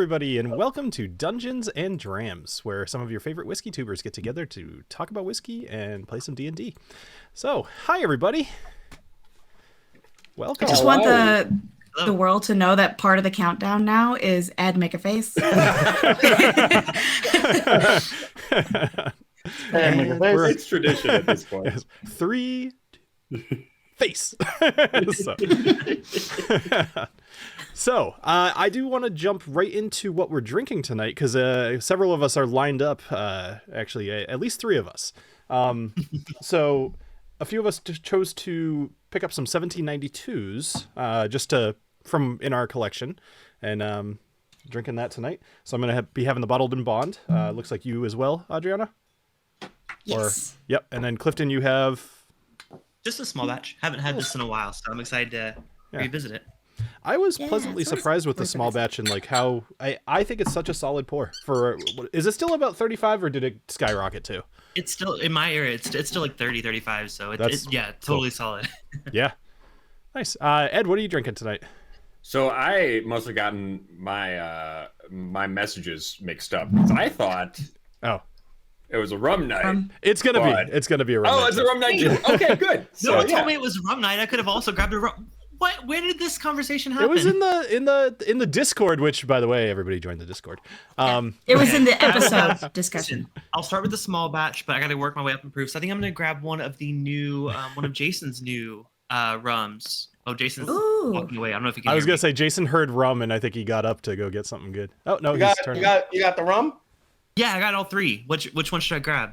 everybody, and welcome to Dungeons and Drams, where some of your favorite whiskey tubers get together to talk about whiskey and play some D&D. So, hi everybody. Welcome. I just want the world to know that part of the countdown now is Ed make a face. It's tradition at this point. 3, 2, face. So, I do want to jump right into what we're drinking tonight, because several of us are lined up, actually, at least 3 of us. So, a few of us chose to pick up some 1792s, just from in our collection, and drinking that tonight. So I'm going to be having the Bottled in Bond. Looks like you as well, Adriana? Yes. Yep, and then Clifton, you have... Just a small batch. Haven't had this in a while, so I'm excited to revisit it. I was pleasantly surprised with the small batch and like how I think it's such a solid pour. Is it still about 35 or did it skyrocket too? It's still in my area. It's still like 30, 35. So it's totally solid. Yeah, nice. Ed, what are you drinking tonight? So I must have gotten my my messages mixed up because I thought it was a rum night. It's gonna be a rum night. Oh, it's a rum night too. Okay, good. No one told me it was rum night. I could have also grabbed a rum. What? Where did this conversation happen? It was in the Discord, which, by the way, everybody joined the Discord. It was in the episode discussion. I'll start with the small batch, but I got to work my way up in proofs. I think I'm going to grab one of the new, one of Jason's new rums. Oh, Jason's walking away. I don't know if you can. I was going to say Jason heard rum, and I think he got up to go get something good. Oh no, you got the rum? Yeah, I got all 3. Which one should I grab?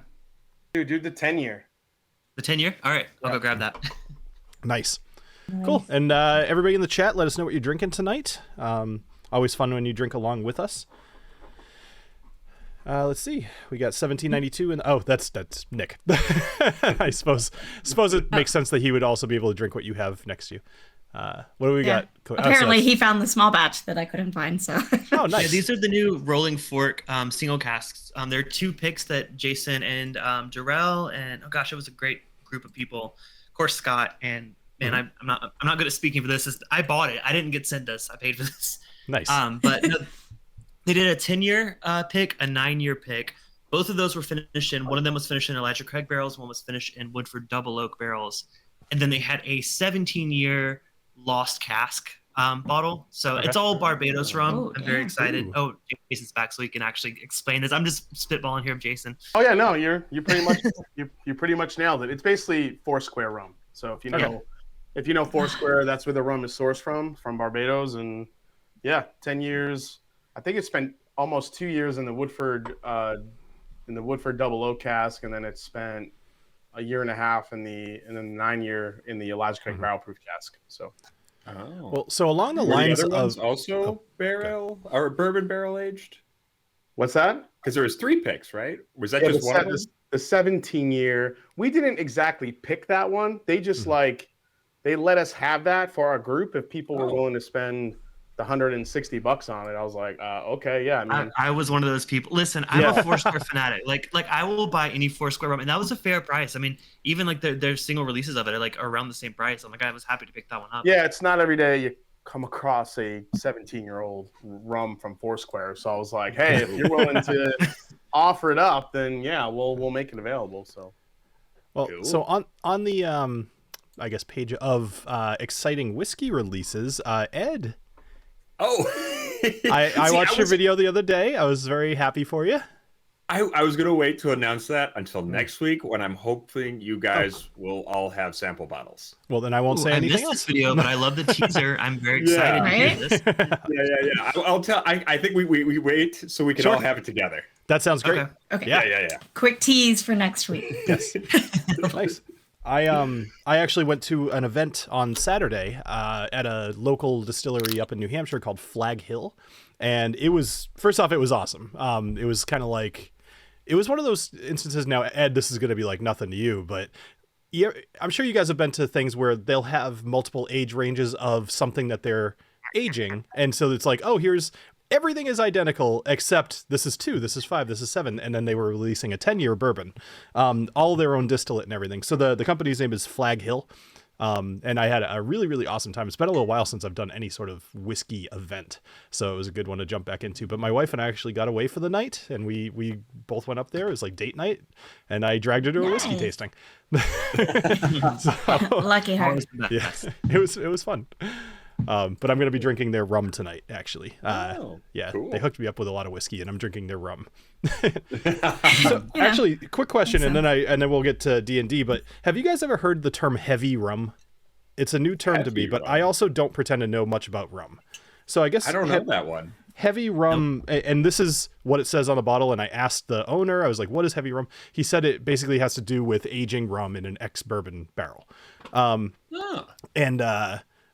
Dude, do the 10-year. The 10-year? All right, I'll go grab that. Nice. Cool. And everybody in the chat, let us know what you're drinking tonight. Always fun when you drink along with us. Let's see. We got 1792 and that's Nick. I suppose it makes sense that he would also be able to drink what you have next to you. What do we got? Apparently he found the small batch that I couldn't find. So oh, nice. Yeah, these are the new Rolling Fork single casks. There are 2 picks that Jason and Darrell and it was a great group of people. Of course, Scott and man, I'm not good at speaking for this. I bought it. I didn't get sent this. I paid for this. Nice. But they did a 10-year pick, a 9-year pick. Both of those were finished in. One of them was finished in Elijah Craig barrels. One was finished in Woodford Double Oak barrels. And then they had a 17-year lost cask bottle. So it's all Barbados rum. I'm very excited. Ooh. Oh, Jason's back, so he can actually explain this. I'm just spitballing here, Jason. Oh yeah, no, you're pretty much you pretty much nailed it. It's basically Foursquare rum. So if you know Foursquare, that's where the rum is sourced from Barbados, and 10 years. I think it spent almost 2 years in the Woodford Double Oak cask, and then it spent a year and a half and then 9-year in the Elijah Craig barrel proof cask. So, well, so along the lines of also barrel or bourbon barrel aged. What's that? Because there was 3 picks, right? Was that just one of them? The 17-year. We didn't exactly pick that one. They just they let us have that for our group if people were willing to spend the $160 on it. I was like, okay, yeah. I mean, I was one of those people. Listen, I'm a Foursquare fanatic. Like I will buy any Foursquare rum, and that was a fair price. I mean, even like their single releases of it are like around the same price. I'm like, I was happy to pick that one up. Yeah, it's not every day you come across a 17-year-old rum from Foursquare. So I was like, hey, if you're willing to offer it up, then we'll make it available. So, well, so on the I guess page of exciting whiskey releases, Ed. Oh, I watched your video the other day. I was very happy for you. I was going to wait to announce that until next week when I'm hoping you guys will all have sample bottles. Well, then I won't say anything else. This video, but I love the teaser. I'm very excited to hear this. Yeah. I'll tell. I think we wait so we can all have it together. That sounds great. Okay. Yeah. Quick tease for next week. Yes. Nice. I actually went to an event on Saturday at a local distillery up in New Hampshire called Flag Hill, and it was awesome. It was kind of like it was one of those instances. Now, Ed, this is going to be like nothing to you, but I'm sure you guys have been to things where they'll have multiple age ranges of something that they're aging, and so it's like, oh, everything is identical except this is 2, this is 5, this is 7, and then they were releasing a 10-year bourbon, all their own distillate and everything. So the company's name is Flag Hill. And I had a really, really awesome time. It's been a little while since I've done any sort of whiskey event, so it was a good one to jump back into. But my wife and I actually got away for the night, and we both went up there. It was like date night, and I dragged her to a whiskey tasting. Lucky her. Yeah, it was fun. But I'm going to be drinking their rum tonight, actually. Yeah, cool. They hooked me up with a lot of whiskey, and I'm drinking their rum. So, actually, quick question, and then we'll get to D&D. But have you guys ever heard the term heavy rum? It's a new term to me, but I also don't pretend to know much about rum. So I guess I don't know that one. Heavy rum, and this is what it says on the bottle. And I asked the owner, I was like, "What is heavy rum?" He said it basically has to do with aging rum in an ex-bourbon barrel. And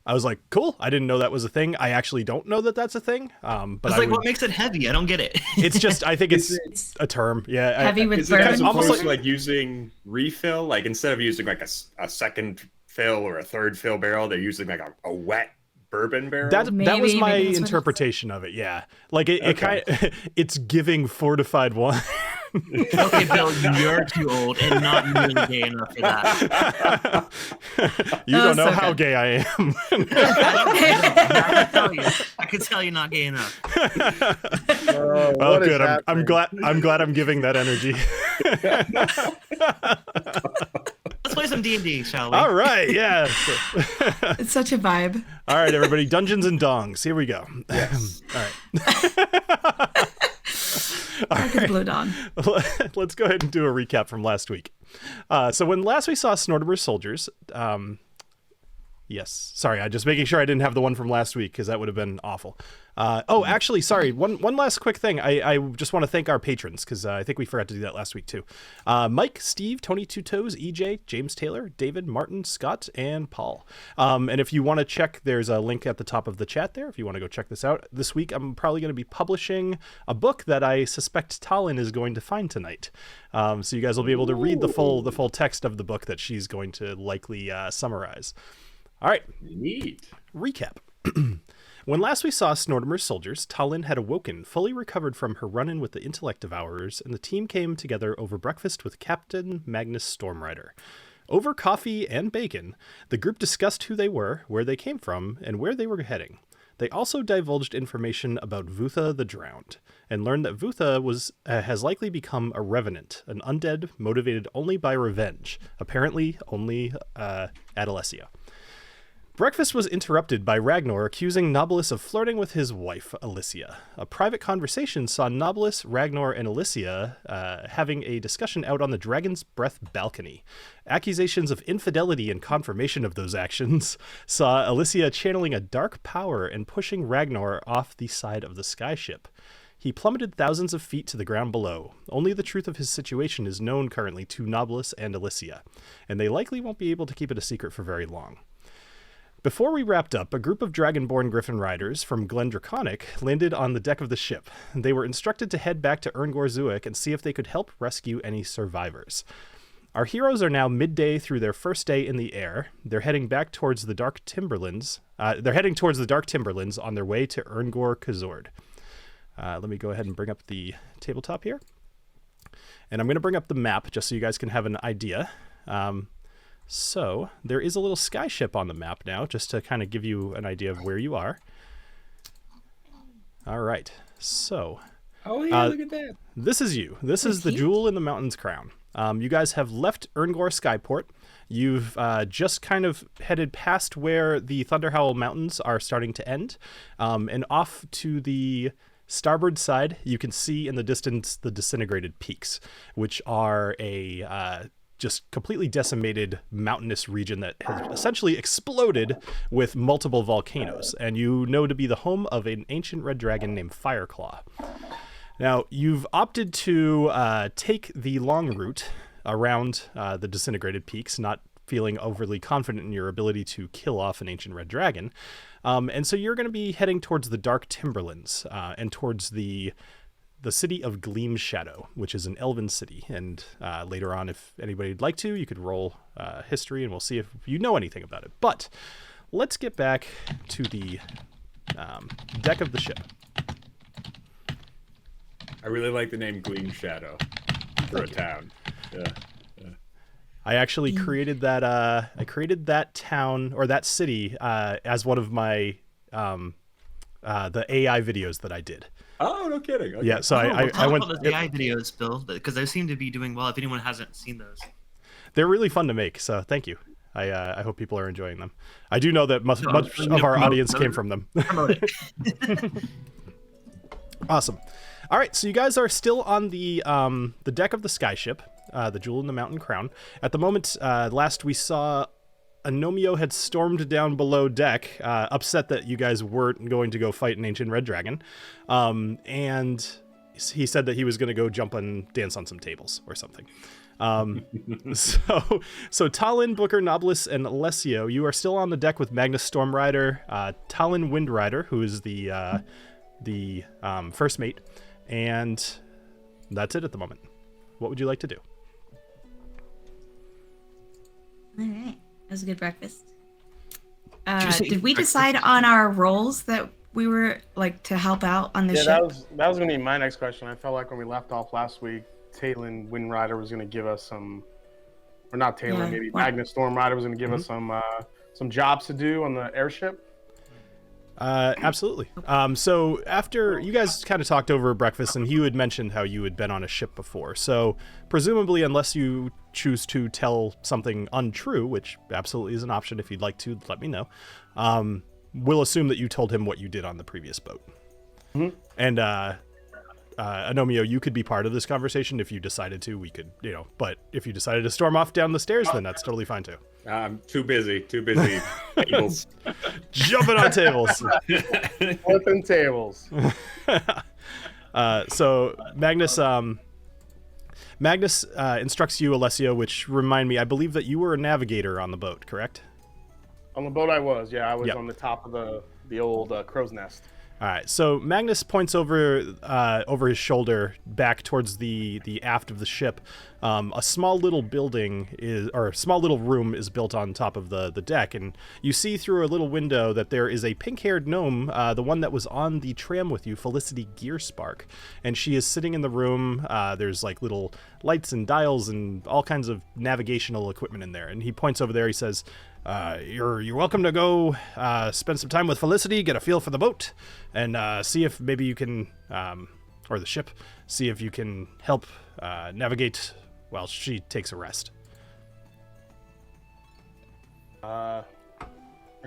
I was like, cool. I didn't know that was a thing. I actually don't know that that's a thing. But what makes it heavy? I don't get it. It's just, I think it's a term. Yeah. Heavy with Is it as bourbon. opposed to like using refill? Like instead of using like a second fill or a third fill barrel, they're using like a wet bourbon barrel? That was Maybe my that's what interpretation of it. Yeah. Like it kind of, it's giving fortified wine. Okay, Bill, you're too old and not nearly gay enough for that. You don't know so how good. gay I am. I can tell you're not gay enough. Oh, What is good. I'm happening? glad I'm giving that energy. Let's play some D&D, shall we? All right. Yeah. It's such a vibe. All right, everybody. Dungeons and Dongs. Here we go. Yes. All right. Dark as Blue Dawn. Let's go ahead and do a recap from last week. So when last we saw Snortimer's soldiers, yes, sorry, I'm just making sure I didn't have the one from last week because that would have been awful. Actually, sorry, one last quick thing. I just want to thank our patrons because I think we forgot to do that last week too. Mike, Steve, Tony Two Toes, EJ, James Taylor, David, Martin, Scott, and Paul. And if you want to check, there's a link at the top of the chat there. If you want to go check this out this week, I'm probably going to be publishing a book that I suspect TaLin is going to find tonight. So you guys will be able to read the full text of the book that she's going to likely summarize. All right. Neat. Recap. When last we saw Snortimer's soldiers, TaLin had awoken, fully recovered from her run-in with the Intellect Devourers, and the team came together over breakfast with Captain Magnus Stormrider. Over coffee and bacon, the group discussed who they were, where they came from, and where they were heading. They also divulged information about Vutha the Drowned, and learned that Vutha has likely become a revenant, an undead motivated only by revenge, apparently only at Alessio. Breakfast was interrupted by Ragnar accusing Knobolas of flirting with his wife, Alicia. A private conversation saw Knobolas, Ragnar, and Alicia having a discussion out on the Dragon's Breath balcony. Accusations of infidelity and confirmation of those actions saw Alicia channeling a dark power and pushing Ragnar off the side of the skyship. He plummeted thousands of feet to the ground below. Only the truth of his situation is known currently to Knobolas and Alicia, and they likely won't be able to keep it a secret for very long. Before we wrapped up, a group of Dragonborn Griffin riders from Glen Draconic landed on the deck of the ship. They were instructed to head back to Erngor-Zuik and see if they could help rescue any survivors. Our heroes are now midday through their first day in the air. They're heading back towards the Dark Timberlands. On their way to Erngor-Kazord. Let me go ahead and bring up the tabletop here. And I'm going to bring up the map just so you guys can have an idea. So there is a little skyship on the map now, just to kind of give you an idea of where you are. All right. So. Oh, yeah, look at that. This is you. This is the Jewel in the Mountain's crown. You guys have left Erngor Skyport. You've just kind of headed past where the Thunderhowl Mountains are starting to end. And off to the starboard side, you can see in the distance the Disintegrated Peaks, which are a just completely decimated mountainous region that has essentially exploded with multiple volcanoes. And you know to be the home of an ancient red dragon named Fireclaw. Now, you've opted to take the long route around the Disintegrated Peaks, not feeling overly confident in your ability to kill off an ancient red dragon. And so you're going to be heading towards the Dark Timberlands and towards the city of Gleam Shadow, which is an elven city. And later on, if anybody would like to, you could roll history and we'll see if you know anything about it. But let's get back to the deck of the ship. I really like the name Gleam Shadow for a town. Yeah. I actually created that. I created that town or that city as one of my the AI videos that I did. Oh, no kidding. Okay. Yeah, so I went those AI videos, Bill, because they seem to be doing well. If anyone hasn't seen those, they're really fun to make. So thank you. I hope people are enjoying them. I do know that much of our audience came from them. Promote it. Awesome. All right, so you guys are still on the deck of the skyship, the Jewel in the Mountain Crown. At the moment, last we saw, Agnomeio had stormed down below deck, upset that you guys weren't going to go fight an ancient red dragon, and he said that he was going to go jump and dance on some tables or something. So TaLin, Booker, Knobolas, and Alessio, you are still on the deck with Magnus Stormrider, TaLin Windrider, who is the first mate, and that's it at the moment. What would you like to do? All right. That was a good breakfast. Did we decide on our roles that we were like to help out on the ship? That was going to be my next question. I felt like when we left off last week, TaLin Windrider was going to give us some, or not TaLin, maybe Magnus Stormrider was going to give us some jobs to do on the airship. Absolutely. So after you guys kind of talked over breakfast, and you had mentioned how you had been on a ship before, so presumably, unless you choose to tell something untrue, which absolutely is an option, if you'd like to let me know, we'll assume that you told him what you did on the previous boat. Mm-hmm. And Agnomeio, you could be part of this conversation if you decided to. We could, but if you decided to storm off down the stairs, then that's totally fine too. I'm too busy. Tables. Jumping on tables. Flipping tables. So Magnus instructs you, Alessio, which remind me, I believe that you were a navigator on the boat, correct? On the boat I was, yeah. I was on the top of the old crow's nest. All right, so Magnus points over his shoulder back towards the aft of the ship. A small little small little room is built on top of the deck, and you see through a little window that there is a pink-haired gnome, the one that was on the tram with you, Felicity Gearspark, and she is sitting in the room. There's like little lights and dials and all kinds of navigational equipment in there, and he points over there. He says, you're welcome to go spend some time with Felicity, get a feel for the boat, and see if maybe you can, or the ship, see if you can help navigate while she takes a rest. I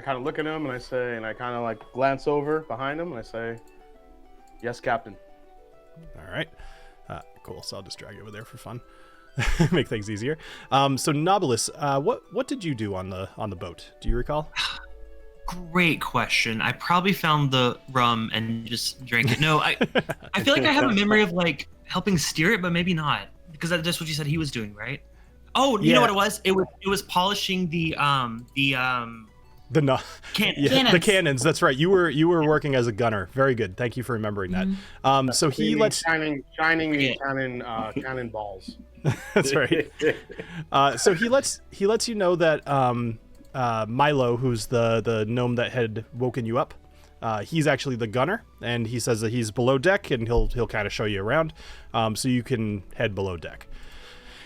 kind of look at him and I kind of like glance over behind him and I say, "Yes, Captain." All right, cool. So I'll just drag you over there for fun. Make things easier. So Knobolas, what did you do on the boat? Do you recall? Great question. I probably found the rum and just drank it. No, I feel like I have a memory of like helping steer it, but maybe not, because that's just what you said he was doing, right? Oh, you know what it was? It was polishing the cannons. The cannons. That's right. You were working as a gunner. Very good. Thank you for remembering that. So he lets shining cannon balls. That's right. So he lets you know that Milo, who's the gnome that had woken you up, he's actually the gunner, and he says that he's below deck, and he'll kind of show you around, so you can head below deck.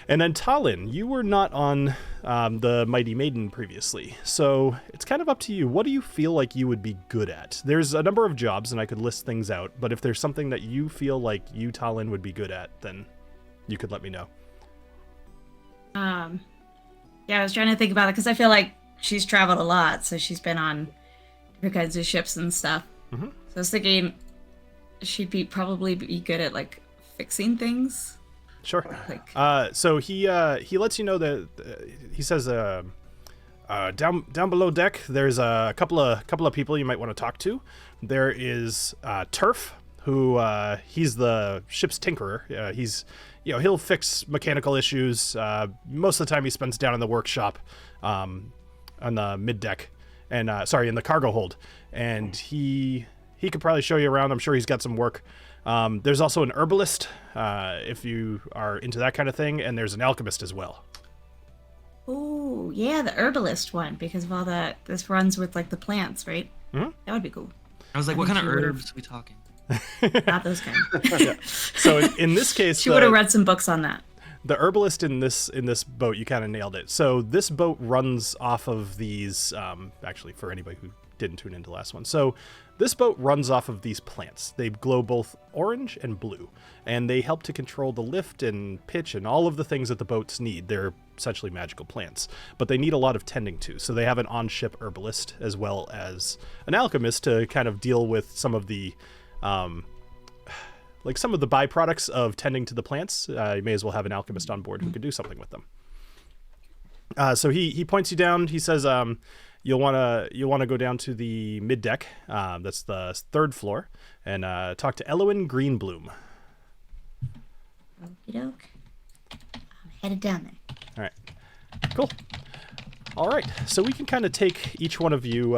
And then TaLin, you were not on the Mighty Maiden previously, so it's kind of up to you. What do you feel like you would be good at? There's a number of jobs, and I could list things out, but if there's something that you feel like you, TaLin, would be good at, then you could let me know. Yeah, I was trying to think about it because I feel like she's traveled a lot, so she's been on different kinds of ships and stuff. Mm-hmm. So I was thinking she'd probably be good at like fixing things. Sure. So he lets you know that he says down below deck there's a couple of people you might want to talk to. There is Turf, who he's the ship's tinkerer. He'll fix mechanical issues. Most of the time he spends down in the workshop on the mid deck, and in the cargo hold, and he could probably show you around. I'm sure he's got some work. There's also an herbalist, if you are into that kind of thing, and there's an alchemist as well. Oh, yeah, the herbalist one, because of all that. This runs with like the plants, right? Mm-hmm. That would be cool. I was like, what kind of herbs are we talking? Not those kind. Yeah. So in this case, she would have read some books on that. the herbalist in this boat, you kind of nailed it. So this boat runs off of these. Actually, for anybody who didn't tune into the last one, so this boat runs off of these plants. They glow both orange and blue, and they help to control the lift and pitch and all of the things that the boats need. They're essentially magical plants, but they need a lot of tending to. So they have an on-ship herbalist as well as an alchemist to kind of deal with some of the some of the byproducts of tending to the plants. You may as well have an alchemist on board who can do something with them. So he points you down. He says, you'll want to go down to the mid deck. That's the 3rd floor, and talk to Elowin Greenbloom. Okie doke. I'm headed down there. All right. Cool. All right. So we can kind of take each one of you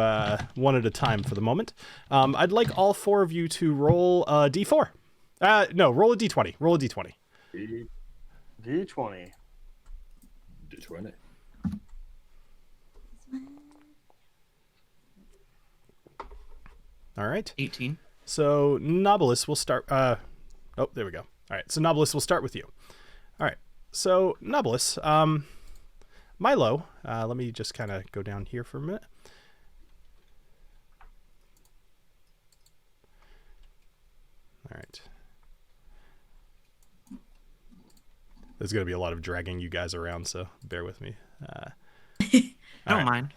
one at a time for the moment. I'd like all 4 of you to roll a d4. No, roll a d20. Roll a d20. D20. D20. All right. 18. So Knobolas will start. Oh, there we go. All right. So Knobolas will start with you. All right. So Knobolas, Milo. Let me just kind of go down here for a minute. All right. There's going to be a lot of dragging you guys around, so bear with me. I don't mind.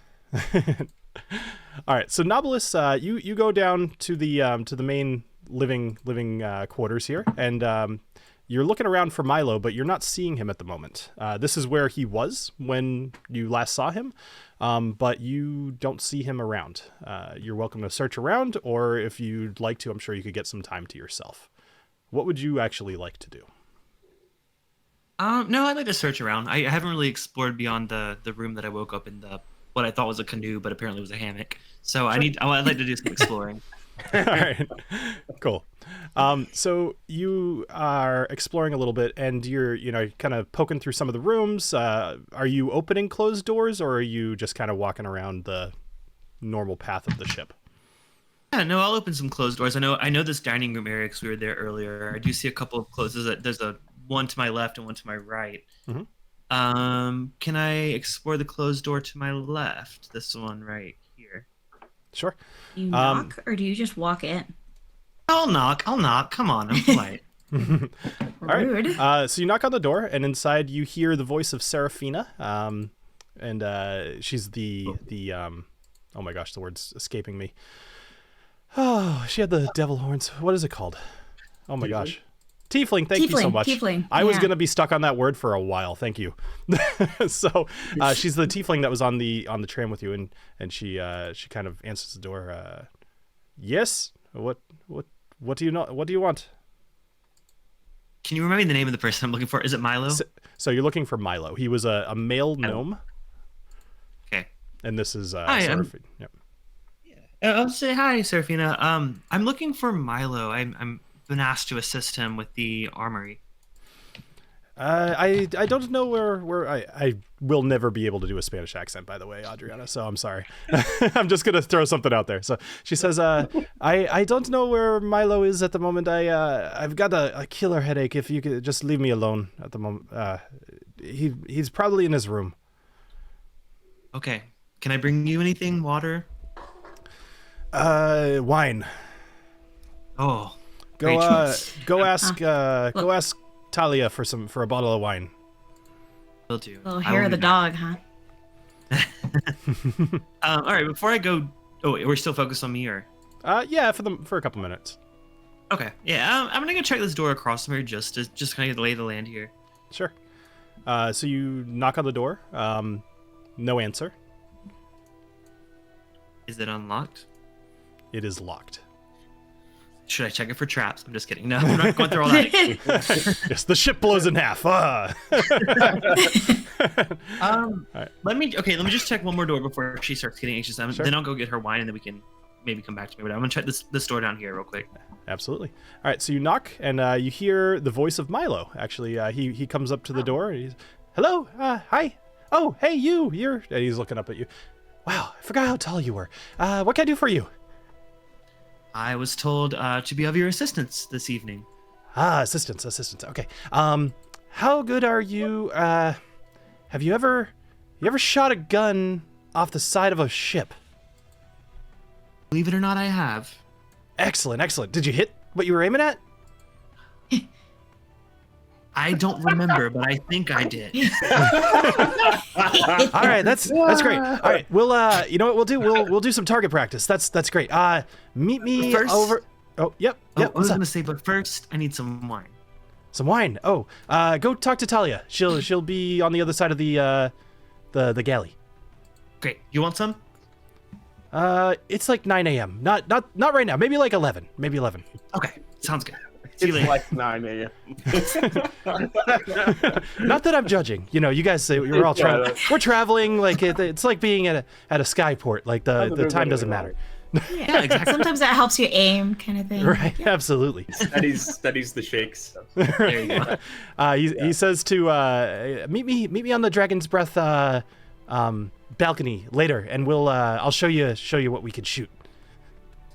All right, so Knobolas, you go down to the main living quarters here, and you're looking around for Milo, but you're not seeing him at the moment. This is where he was when you last saw him, but you don't see him around. You're welcome to search around, or if you'd like to, I'm sure you could get some time to yourself. What would you actually like to do? No, I'd like to search around. I haven't really explored beyond the room that I woke up in, what I thought was a canoe, but apparently was a hammock. So I'd like to do some exploring. All right, cool. So you are exploring a little bit, and you're kind of poking through some of the rooms. Are you opening closed doors, or are you just kind of walking around the normal path of the ship? Yeah, no, I'll open some closed doors. I know this dining room area because we were there earlier. I do see a couple of closed. There's a one to my left and one to my right. Mm-hmm. Can I explore the closed door to my left? This one right here. Sure. You knock, or do you just walk in? I'll knock. Come on, I'm polite. All right. Rude. So you knock on the door, and inside you hear the voice of Seraphina. And she's the oh my gosh, the word's escaping me. Oh, she had the devil horns. What is it called? Oh my gosh. Tiefling, thank you so much. Tiefling, I was going to be stuck on that word for a while. Thank you. So she's the tiefling that was on the tram with you, and she kind of answers the door. Yes. What do you know? What do you want? Can you remind me the name of the person I'm looking for? Is it Milo? So you're looking for Milo. He was a male gnome. Okay. And this is hi. Seraphina. Yep. I'll say hi, Seraphina. I'm looking for Milo. I'm been asked to assist him with the armory. I don't know where I will never be able to do a Spanish accent, by the way, Adriana, so I'm sorry. I'm just gonna throw something out there. So she says, I don't know where Milo is at the moment. I've got a killer headache. If you could just leave me alone at the moment. He's probably in his room. Okay. Can I bring you anything? Water? Wine. Oh. Go ask Talia for a bottle of wine. Will do. Little hair of the dog, huh? All right. Before I go, we're still focused on me, or? Yeah, for a couple minutes. Okay. Yeah, I'm gonna go check this door across from here just kind of lay the land here. Sure. So you knock on the door. No answer. Is it unlocked? It is locked. Should I check it for traps? I'm just kidding. No, I'm not going through all that. Yes, the ship blows in half. Right. Let me just check one more door before she starts getting anxious. Sure. Then I'll go get her wine, and then we can maybe come back to me. But I'm gonna check this door down here real quick. Absolutely. All right, so you knock, and you hear the voice of Milo. Actually, he comes up to the door. And he's, hello, hi. Oh, hey, you're. And he's looking up at you. Wow, I forgot how tall you were. What can I do for you? I was told to be of your assistance this evening. Assistance. Okay. how good are you? Have you ever shot a gun off the side of a ship? Believe it or not, I have. Excellent. Did you hit what you were aiming at? I don't remember, but I think I did. All right, that's great. All right, we'll you know what we'll do? We'll do some target practice. That's great. Meet me First, over. Oh, yep. I was gonna say, but first I need some wine. Some wine. Oh, go talk to Talia. She'll be on the other side of the galley. Great. You want some? It's like 9 a.m. Not right now. Maybe like 11. Maybe 11. Okay, sounds good. See you It's later. like 9 a.m. Not that I'm judging. You know, you guys say we're all traveling. We're traveling. Like it's like being at a skyport. Like the time doesn't matter. Yeah, exactly. Sometimes that helps you aim, kind of thing. Right. Absolutely. Studies the shakes. There you go. He says to meet me on the Dragon's Breath balcony later, and I'll show you what we can shoot.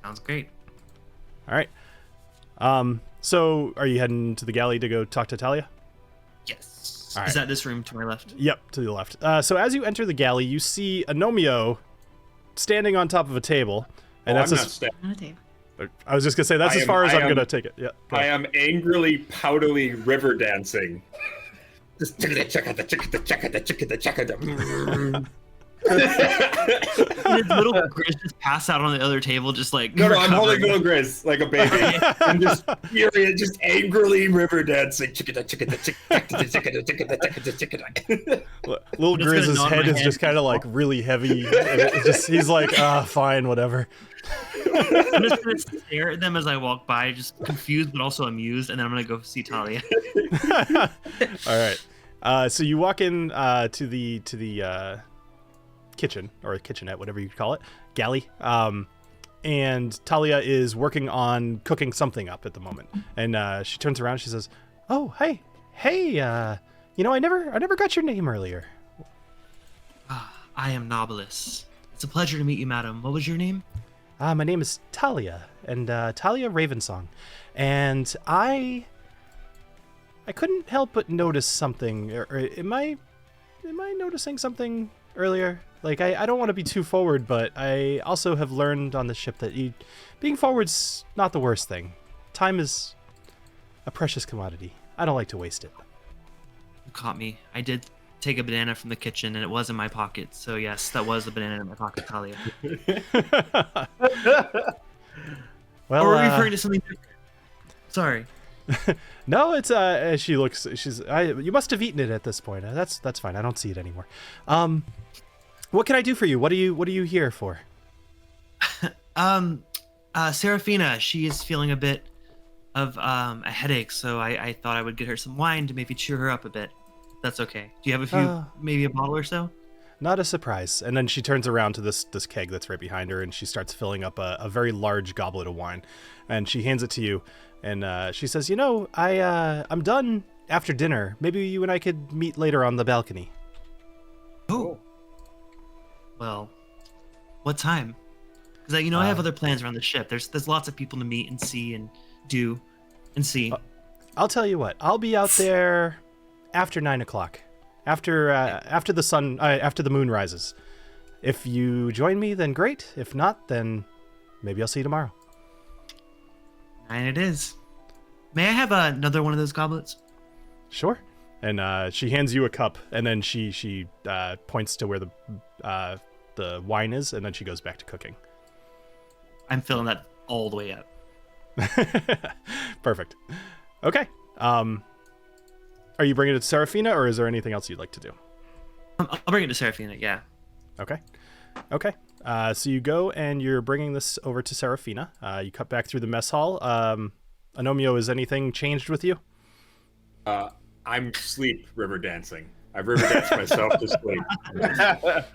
Sounds great. All right. So are you heading to the galley to go talk to Talia? Yes. All right. Is that this room to my left? Yep, to the left. So as you enter the galley, you see Agnomeio standing on top of a table, and I'm that's not staying. On a table. I was just gonna say that's as far as I'm gonna take it. Yeah. go I ahead. am angrily, poutily river dancing. Just check it. Did little Grizz just pass out on the other table, just like No, I'm holding recovering? little Grizz like a baby. I'm just furious, just angrily river dancing. Little I'm just gonna Grizz's nod my head is head. just kind of like really heavy. And he's like, fine, whatever. I'm just gonna stare at them as I walk by, just confused but also amused, and then I'm gonna go see Talia. All right. So you walk in to the kitchen or kitchenette, whatever you call it, galley. And Talia is working on cooking something up at the moment. And she turns around. She says, "Oh, hey. I never got your name earlier." I am Knobolas. It's a pleasure to meet you, madam. What was your name? My name is Talia, and Talia Ravensong, and I couldn't help but notice something. Or am I noticing something earlier? Like I don't want to be too forward, but I also have learned on the ship that being forward's not the worst thing. Time is a precious commodity. I don't like to waste it. You caught me. I did take a banana from the kitchen, and it was in my pocket. So yes, that was the banana in my pocket, Talia. Well, or are we referring to something different? Sorry. No, it's she looks. You must have eaten it at this point. That's fine. I don't see it anymore. What can I do for you? What are you here for? Serafina, she is feeling a bit of a headache, so I thought I would get her some wine to maybe cheer her up a bit. That's okay. Do you have a few, maybe a bottle or so? Not a surprise. And then she turns around to this keg that's right behind her, and she starts filling up a very large goblet of wine, and she hands it to you, and she says, I'm done after dinner. Maybe you and I could meet later on the balcony. Oh. Well, what time? Because I have other plans around the ship. There's lots of people to meet and see and do and see. I'll tell you what. I'll be out there after 9 o'clock, after the moon rises. If you join me, then great. If not, then maybe I'll see you tomorrow. 9 it is. May I have another one of those goblets? Sure. And she hands you a cup, and then she points to where the wine is, and then she goes back to cooking. I'm filling that all the way up. Perfect. Okay. Are you bringing it to Serafina, or is there anything else you'd like to do? I'll bring it to Serafina, yeah. Okay. So you go and you're bringing this over to Serafina. You cut back through the mess hall. Agnomeio, has anything changed with you? I'm sleep river dancing. I river dance myself to sleep.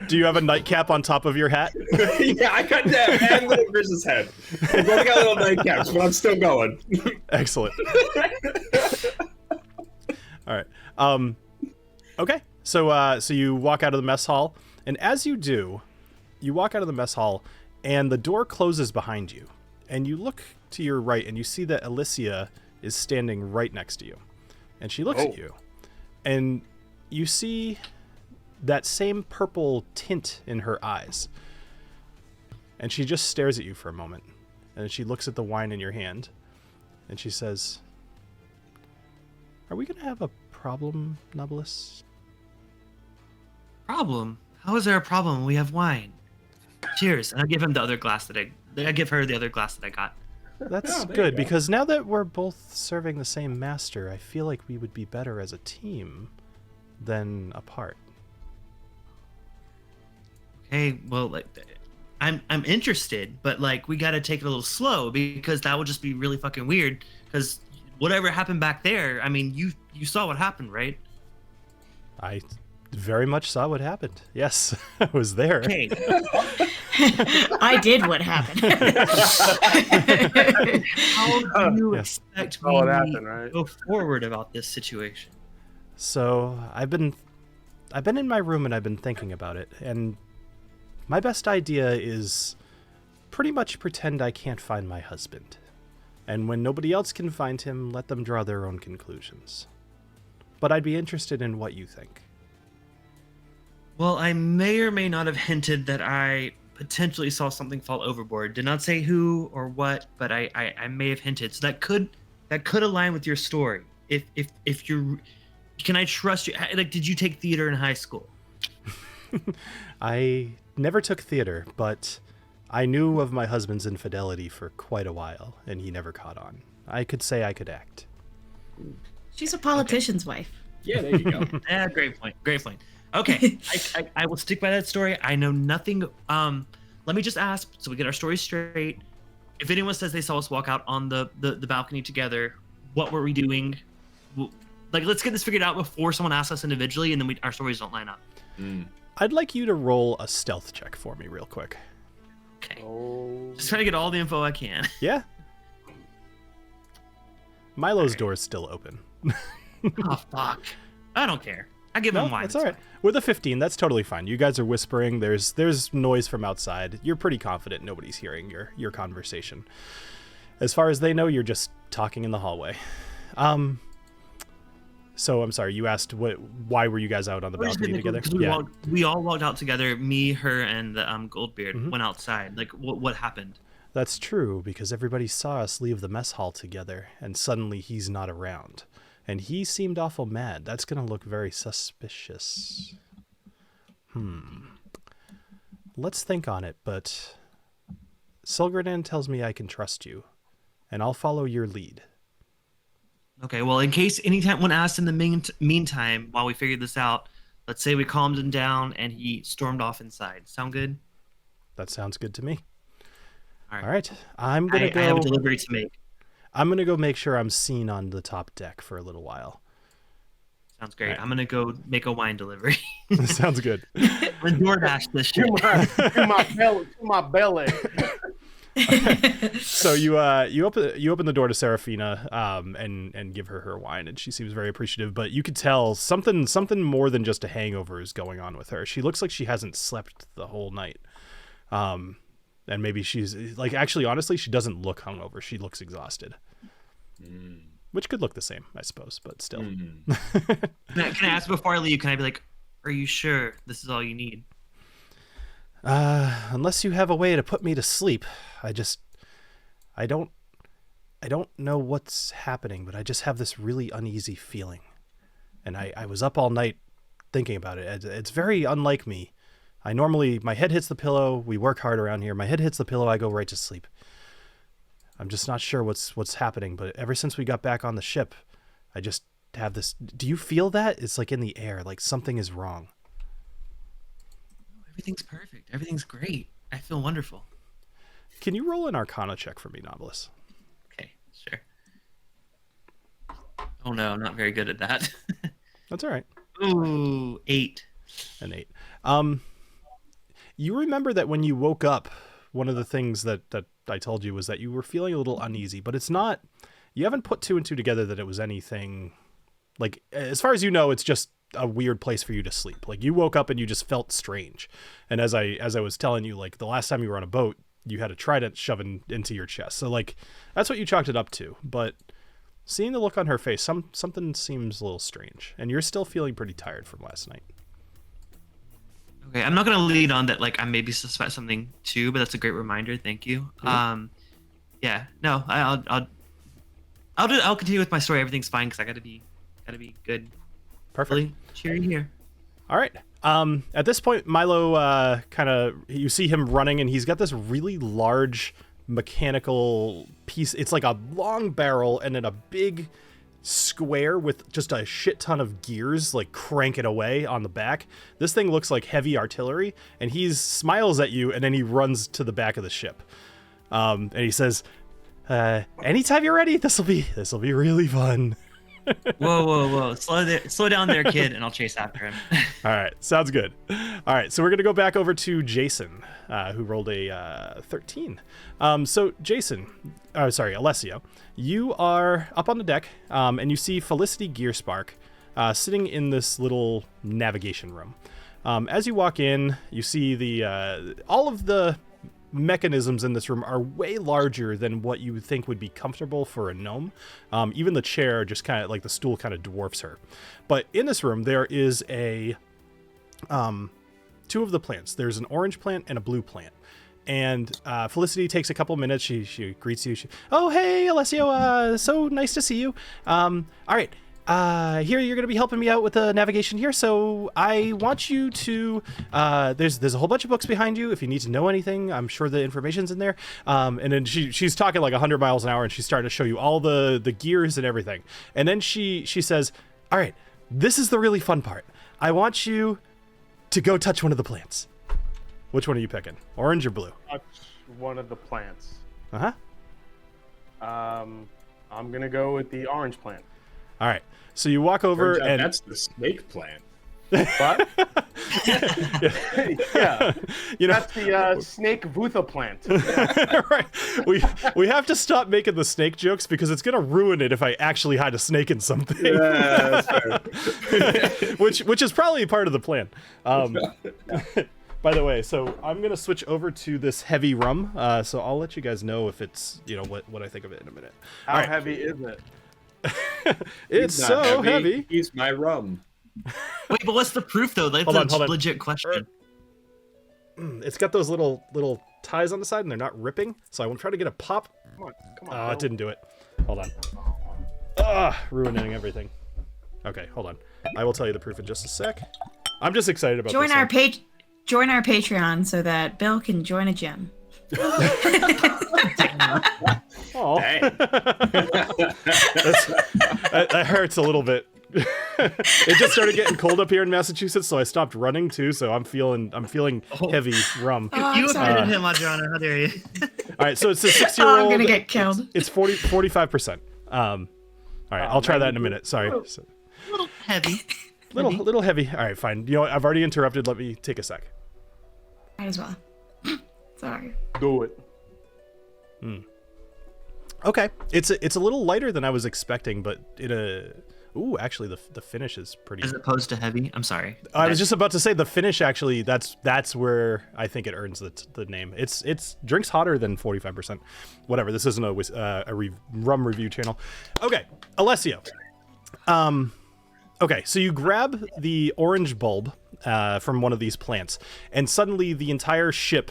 Do you have a nightcap on top of your hat? Yeah, I cut that and little Grizz's head. I both got little nightcaps, but I'm still going. Excellent. All right. Okay. So you walk out of the mess hall, and as you do, you walk out of the mess hall, and the door closes behind you, and you look to your right, and you see that Alicia is standing right next to you, and she looks at you, And you see that same purple tint in her eyes. And she just stares at you for a moment. And she looks at the wine in your hand. And she says, "Are we going to have a problem, Knobolas?" Problem? How is there a problem when we have wine? Cheers. And I give him the other glass I give her the other glass that I got. That's good, because now that we're both serving the same master, I feel like we would be better as a team than apart. Okay, well, like, I'm interested, but like we gotta take it a little slow because that would just be really fucking weird. Because whatever happened back there, I mean, you saw what happened, right? I very much saw what happened. Yes, I was there. Okay. I did what happened. How do you expect me to go forward about this situation? So I've been in my room and I've been thinking about it, and my best idea is pretty much pretend I can't find my husband. And when nobody else can find him, let them draw their own conclusions. But I'd be interested in what you think. Well, I may or may not have hinted that I potentially saw something fall overboard. Did not say who or what, but I may have hinted. So that could align with your story. If you're, can I trust you? Like, did you take theater in high school? I never took theater, but I knew of my husband's infidelity for quite a while, and he never caught on. I could say I could act. She's a politician's wife. Yeah, there you go. Yeah, great point. Great point. Okay, I will stick by that story. I know nothing. Let me just ask, so we get our story straight. If anyone says they saw us walk out on the balcony together, what were we doing? Like, let's get this figured out before someone asks us individually, and then our stories don't line up. I'd like you to roll a stealth check for me real quick. Okay. Just trying to get all the info I can. Yeah. Milo's door's still open. Oh, fuck. I don't care. I give him wine. That's all right. With a 15, that's totally fine. You guys are whispering. There's noise from outside. You're pretty confident nobody's hearing your conversation. As far as they know, you're just talking in the hallway. So I'm sorry. You asked why were you guys out on the balcony together? We all walked out together. Me, her, and the Goldbeard went outside. Like, what happened? That's true, because everybody saw us leave the mess hall together, and suddenly he's not around. And he seemed awful mad. That's going to look very suspicious. Let's think on it, but Silgradan tells me I can trust you, and I'll follow your lead. Okay, well, in case anyone asks in the meantime, while we figure this out, let's say we calmed him down and he stormed off inside. Sound good? That sounds good to me. All right. I'm going to go... I have a delivery to make. I'm going to go make sure I'm seen on the top deck for a little while. Sounds great. Right. I'm going to go make a wine delivery. Sounds good. Let's DoorDash this shit. To my belly. So you open the door to Serafina and give her wine, and she seems very appreciative, but you could tell something more than just a hangover is going on with her. She looks like she hasn't slept the whole night. And maybe she's like, actually, honestly, she doesn't look hungover. She looks exhausted, which could look the same, I suppose, but still. Can I ask before I leave? Can I be like, are you sure this is all you need? Unless you have a way to put me to sleep. I don't know what's happening, but I just have this really uneasy feeling. And I was up all night thinking about it. It's very unlike me. My head hits the pillow. We work hard around here. My head hits the pillow. I go right to sleep. I'm just not sure what's happening. But ever since we got back on the ship, I just have this. Do you feel that? It's like in the air, like something is wrong. Everything's perfect. Everything's great. I feel wonderful. Can you roll an Arcana check for me, Knobolas? Okay, sure. Oh no, I'm not very good at that. That's all right. Ooh, 8. An 8. You remember that when you woke up, one of the things that I told you was that you were feeling a little uneasy, but it's not, you haven't put 2 and 2 together that it was anything, like, as far as you know, it's just a weird place for you to sleep. Like, you woke up and you just felt strange. And as I was telling you, like, the last time you were on a boat, you had a trident shoved into your chest. So, like, that's what you chalked it up to. But seeing the look on her face, something seems a little strange, and you're still feeling pretty tired from last night. Okay, I'm not gonna lead on that. Like I maybe suspect something too, but that's a great reminder. Thank you. Mm-hmm. Yeah. No, I'll continue with my story. Everything's fine because I gotta be good. Perfect. Really cheery here. All right. At this point, Milo you see him running, and he's got this really large mechanical piece. It's like a long barrel and then a big square with just a shit ton of gears like cranking away on the back. This thing looks like heavy artillery, and he smiles at you, and then he runs to the back of the ship. And he says, anytime you're ready, this'll be really fun. Whoa. Slow down there, kid, and I'll chase after him. All right, sounds good. All right, so we're gonna go back over to Jason, who rolled a 13. So Jason, Alessio, you are up on the deck, and you see Felicity Gearspark sitting in this little navigation room. As you walk in, you see all of the mechanisms in this room are way larger than what you would think would be comfortable for a gnome. Even the chair, just kind of like the stool, kind of dwarfs her. But in this room, there is two of the plants. There's an orange plant and a blue plant. And Felicity takes a couple minutes. She greets you. Oh, hey, Alessio. So nice to see you. All right. Here you're going to be helping me out with the navigation here. So I want you to, there's a whole bunch of books behind you. If you need to know anything, I'm sure the information's in there. And then she's talking like 100 miles an hour, and she's starting to show you all the gears and everything. And then she says, all right, this is the really fun part. I want you to go touch one of the plants. Which one are you picking? Orange or blue? Touch one of the plants. Uh-huh. I'm going to go with the orange plant. All right. So you walk over, Turns out and that's the snake plant. What? Yeah. You know, That's the snake Vutha plant. Yeah. right. We have to stop making the snake jokes because it's gonna ruin it if I actually hide a snake in something. Yeah, that's fair. which is probably part of the plan. By the way, so I'm gonna switch over to this heavy rum. So I'll let you guys know if it's what I think of it in a minute. How heavy is it? It's He's so not heavy. He's my rum. Wait, but what's the proof though? That's Hold a on. legit question. It's got those little ties on the side, and they're not ripping. So I will try to get a pop. Come on. It didn't do it. Hold on. Ruining everything. Okay, hold on. I will tell you the proof in just a sec. I'm just excited about Join this our one. Join our Patreon so that Bill can join a gym. Oh, that hurts a little bit. It just started getting cold up here in Massachusetts, so I stopped running too. So I'm feeling heavy rum. You offended him, Adriana. How dare you? All right, so it's a 6-year-old. I'm gonna get killed. It's 45%. All right, I'll try that in a minute. Sorry. A little heavy. Little heavy. All right, fine. You know what? I've already interrupted. Let me take a sec. Might as well. Sorry. Do it. Okay, it's a little lighter than I was expecting, but actually the finish is pretty. As opposed to heavy. I'm sorry. I was just about to say the finish actually. That's where I think it earns the name. It's drinks hotter than 45%. Whatever. This isn't a rum review channel. Okay, Alessio. Okay, so you grab the orange bulb from one of these plants, and suddenly the entire ship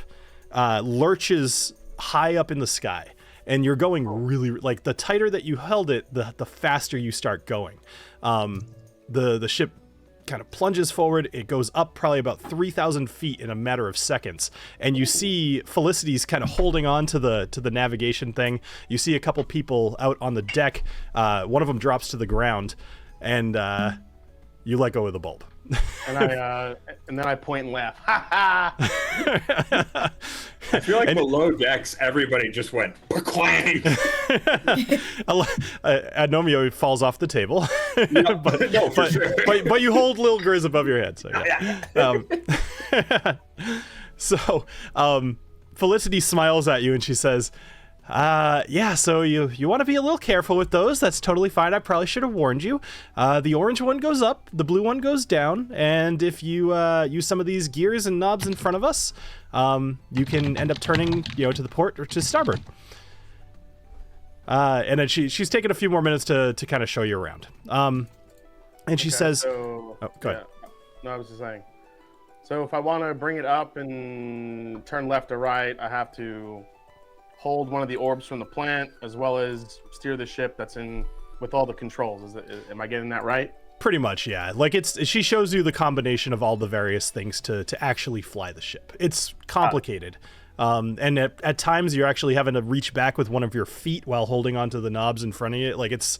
lurches high up in the sky. And you're going really, like, the tighter that you held it, the faster you start going. The ship kind of plunges forward. It goes up probably about 3,000 feet in a matter of seconds. And you see Felicity's kind of holding on to the navigation thing. You see a couple people out on the deck. One of them drops to the ground, and you let go of the bulb. And then I point and laugh. Ha ha! I feel like below decks, everybody just went quang. Agnomeio falls off the table, but you hold little Grizz above your head. So yeah. So Felicity smiles at you and she says, yeah, so you want to be a little careful with those. That's totally fine. I probably should have warned you. The orange one goes up, the blue one goes down, and if you use some of these gears and knobs in front of us, you can end up turning, to the port or to starboard. And then she's taken a few more minutes to kind of show you around. And she says, so, "Oh, go ahead." No, I was just saying. So if I want to bring it up and turn left or right, I have to hold one of the orbs from the plant, as well as steer the ship that's in with all the controls. Am I getting that right? Pretty much, yeah. Like she shows you the combination of all the various things to actually fly the ship. It's complicated. And at times you're actually having to reach back with one of your feet while holding onto the knobs in front of you. Like it's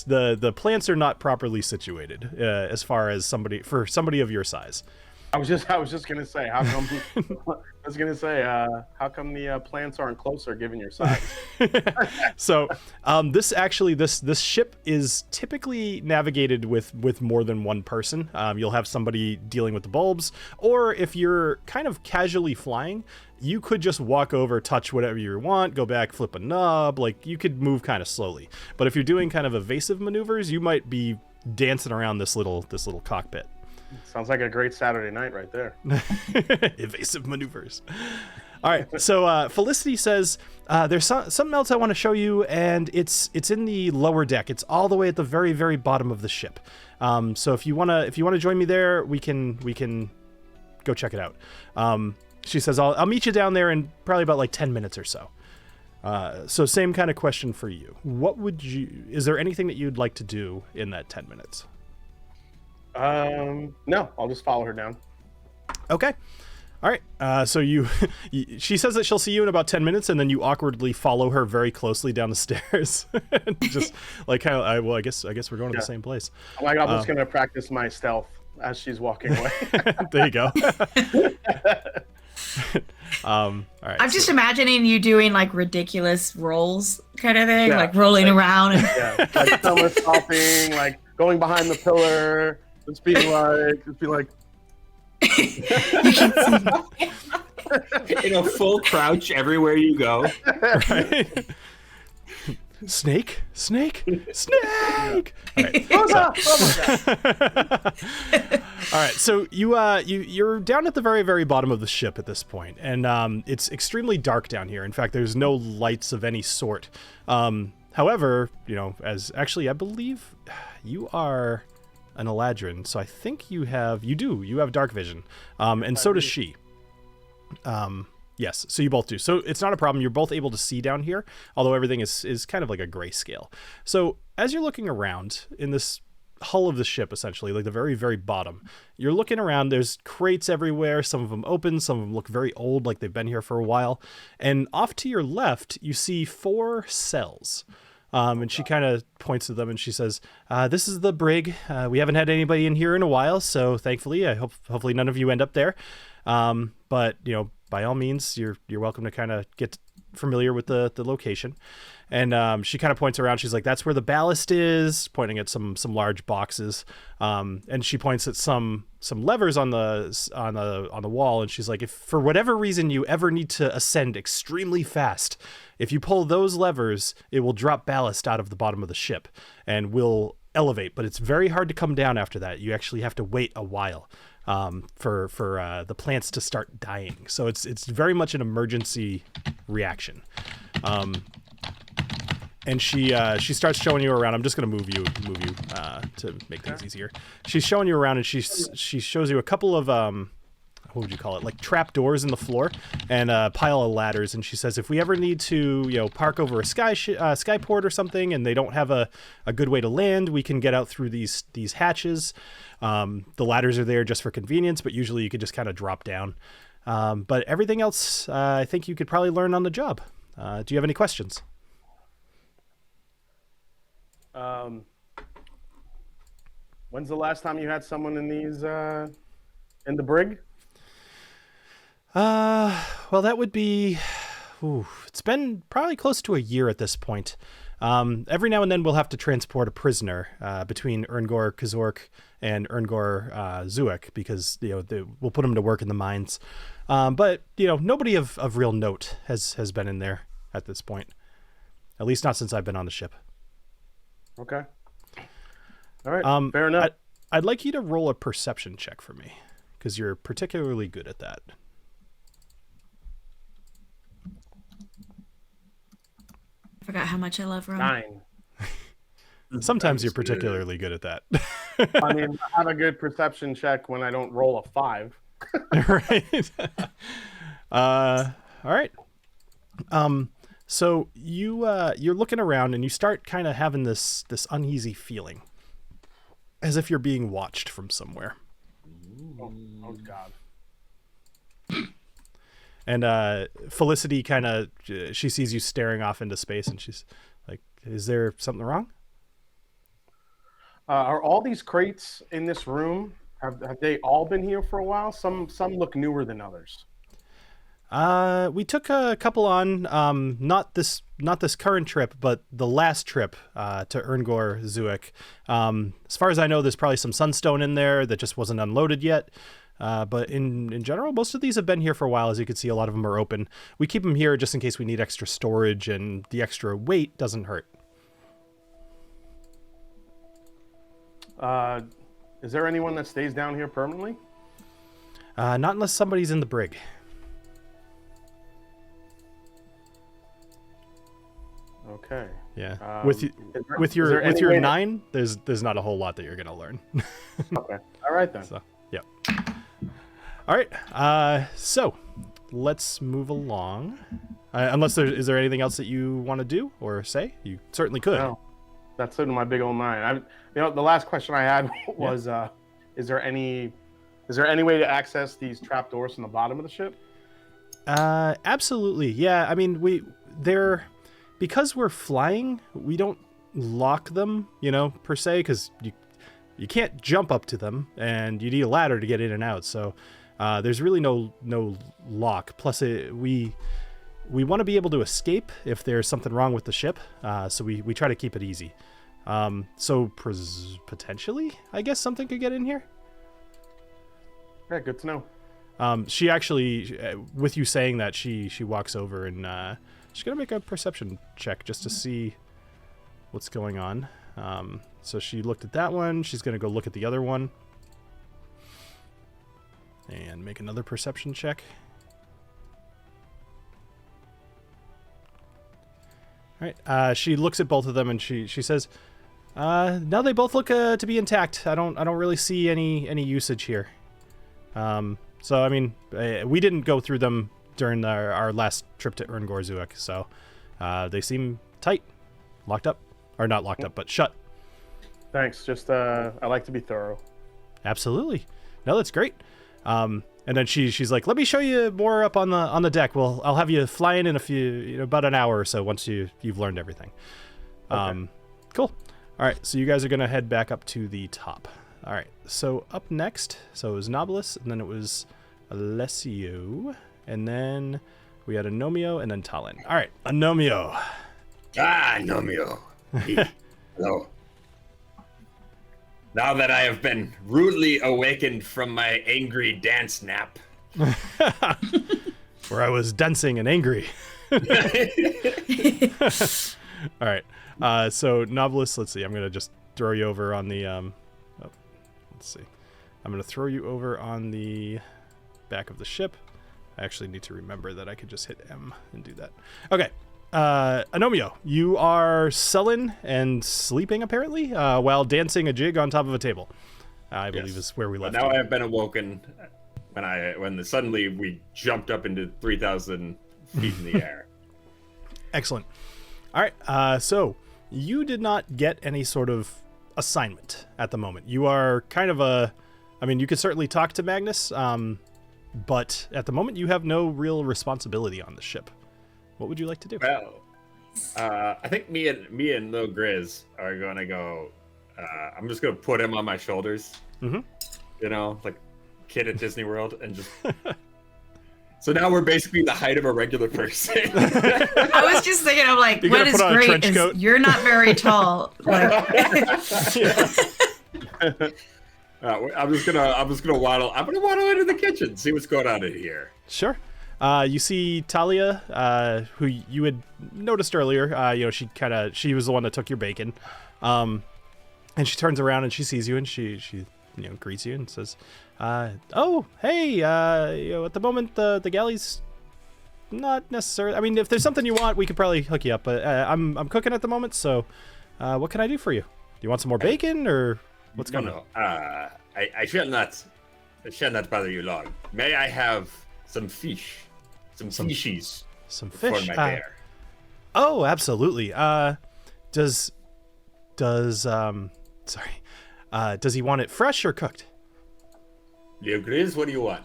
the plants are not properly situated as far as somebody of your size. I was just gonna say, how come? How come the plants aren't closer given your size? So, this ship is typically navigated with more than one person. You'll have somebody dealing with the bulbs, or if you're kind of casually flying, you could just walk over, touch whatever you want, go back, flip a knob. Like you could move kind of slowly. But if you're doing kind of evasive maneuvers, you might be dancing around this little cockpit. Sounds like a great Saturday night right there. Evasive maneuvers. All right, so Felicity says there's something else I want to show you, and it's in the lower deck. It's all the way at the very, very bottom of the ship. So if you wanna join me there, we can go check it out. She says I'll meet you down there in probably about like 10 minutes or so. So same kind of question for you. Is there anything that you'd like to do in that 10 minutes? No, I'll just follow her down. Okay. All right. So she says that she'll see you in about 10 minutes, and then you awkwardly follow her very closely down the stairs. Just like kind of, I guess we're going to the same place. I'm just going to practice my stealth as she's walking away. There you go. All right. I'm just imagining you doing like ridiculous rolls kind of thing, like rolling around. And... like somersaulting, like going behind the pillar. Just be like in a full crouch everywhere you go. Right? Snake. All right, so you're down at the very, very bottom of the ship at this point, and it's extremely dark down here. In fact, there's no lights of any sort. However, as actually I believe you are an Eladrin, so I think you have dark vision, and so does she. Yes, so you both do. So it's not a problem. You're both able to see down here, although everything is kind of like a grayscale. So as you're looking around in this hull of the ship, essentially, like the very, very bottom, you're looking around. There's crates everywhere. Some of them open. Some of them look very old, like they've been here for a while. And off to your left, you see 4 cells. And she kind of points to them and she says, this is the brig. We haven't had anybody in here in a while, so thankfully, hopefully none of you end up there. But, by all means, you're welcome to kind of get familiar with the location. And she kind of points around. She's like, that's where the ballast is, pointing at some large boxes. And she points at some levers on the wall. And she's like, if for whatever reason you ever need to ascend extremely fast, if you pull those levers, it will drop ballast out of the bottom of the ship and will elevate. But it's very hard to come down after that. You actually have to wait a while for the plants to start dying. So it's very much an emergency reaction. And she starts showing you around. I'm just going to move you to make things easier. She's showing you around, and she shows you a couple of what would you call it, like trap doors in the floor and a pile of ladders. And she says, if we ever need to park over a skyport or something, and they don't have a good way to land, we can get out through these hatches. The ladders are there just for convenience, but usually you could just kind of drop down. But everything else, I think you could probably learn on the job. Do you have any questions? When's the last time you had someone in these in the brig? Well, that would be. It's been probably close to a year at this point. Every now and then we'll have to transport a prisoner between Erngor Kazork and Erngor Zuek because we'll put them to work in the mines. But nobody of real note has been in there at this point. At least not since I've been on the ship. Okay. All right. Fair enough. I'd like you to roll a perception check for me because you're particularly good at that. forgot how much I love rum. 9. Sometimes you're particularly good at that. I mean, I have a good perception check when I don't roll a 5. Right. All right. So you're looking around and you start kind of having this uneasy feeling, as if you're being watched from somewhere. Oh God. And Felicity kind of, she sees you staring off into space, and she's like, "Is there something wrong?" Are all these crates in this room? Have they all been here for a while? Some look newer than others. We took a couple on, not this current trip, but the last trip to Erngor Zuik. As far as I know, there's probably some sunstone in there that just wasn't unloaded yet. But in general, most of these have been here for a while. As you can see, a lot of them are open. We keep them here just in case we need extra storage, and the extra weight doesn't hurt. Is there anyone that stays down here permanently? Not unless somebody's in the brig. Okay. Yeah. With your 9, there's not a whole lot that you're gonna learn. Okay. All right then. So, yeah. All right. So let's move along. Unless is there anything else that you want to do or say? You certainly could. No, that's it in my big old 9. The last question I had was, is there any way to access these trapdoors from the bottom of the ship? Absolutely. Yeah. I mean, because we're flying, we don't lock them, per se, because you can't jump up to them, and you need a ladder to get in and out. So there's really no lock. Plus, we want to be able to escape if there's something wrong with the ship. So we try to keep it easy. So potentially, I guess something could get in here. Yeah, good to know. She actually, with you saying that, she walks over and she's gonna make a perception check just to see what's going on. So she looked at that one. She's gonna go look at the other one and make another perception check. All right. She looks at both of them and she says, "No, they both look to be intact. I don't really see any usage here. So I mean, we didn't go through them during our last trip to Erngor Zuik, so they seem tight, locked up, or not locked up, but shut." Thanks. Just I like to be thorough. Absolutely. No, that's great. And then she's like, "Let me show you more up on the deck. Well, I'll have you flying in about an hour or so once you've learned everything." Okay. Cool. All right, so you guys are gonna head back up to the top. All right. So up next, so it was Knobolas, and then it was Alessio, and then we had Agnomeio, and then TaLin. All right, Agnomeio. Agnomeio. Hello. Now that I have been rudely awakened from my angry dance nap. Where I was dancing and angry. All right. So Knobolas, let's see. I'm going to just throw you over on the... let's see. I'm going to throw you over on the back of the ship. I actually need to remember that I could just hit M and do that. Okay. Agnomeio, you are sullen and sleeping apparently, while dancing a jig on top of a table. I believe is where we left. Now I have been awoken when suddenly we jumped up into 3,000 feet in the air. Excellent. All right. So you did not get any sort of assignment at the moment. You are kind of you could certainly talk to Magnus, but at the moment you have no real responsibility on the ship. What would you like to do? Well, I think me and Lil Grizz are gonna go. I'm just gonna put him on my shoulders. Mm-hmm. Like kid at Disney World, and just. So now we're basically the height of a regular person. I was just thinking, I'm like, what is great is you're not very tall. Like... I'm just gonna waddle. I'm gonna waddle into the kitchen, see what's going on in here. Sure. You see Talia, who you had noticed earlier. She was the one that took your bacon. And she turns around and she sees you and she greets you and says, "Oh, hey, at the moment the galley's not necessarily. I mean, if there's something you want, we could probably hook you up. But I'm cooking at the moment, so what can I do for you? Do you want some more bacon, or what's going on? I shall not bother you long. May I have some fish, some fishies, some fish for my bear? Oh, absolutely. Does he want it fresh or cooked? Leo Grizz, what do you want?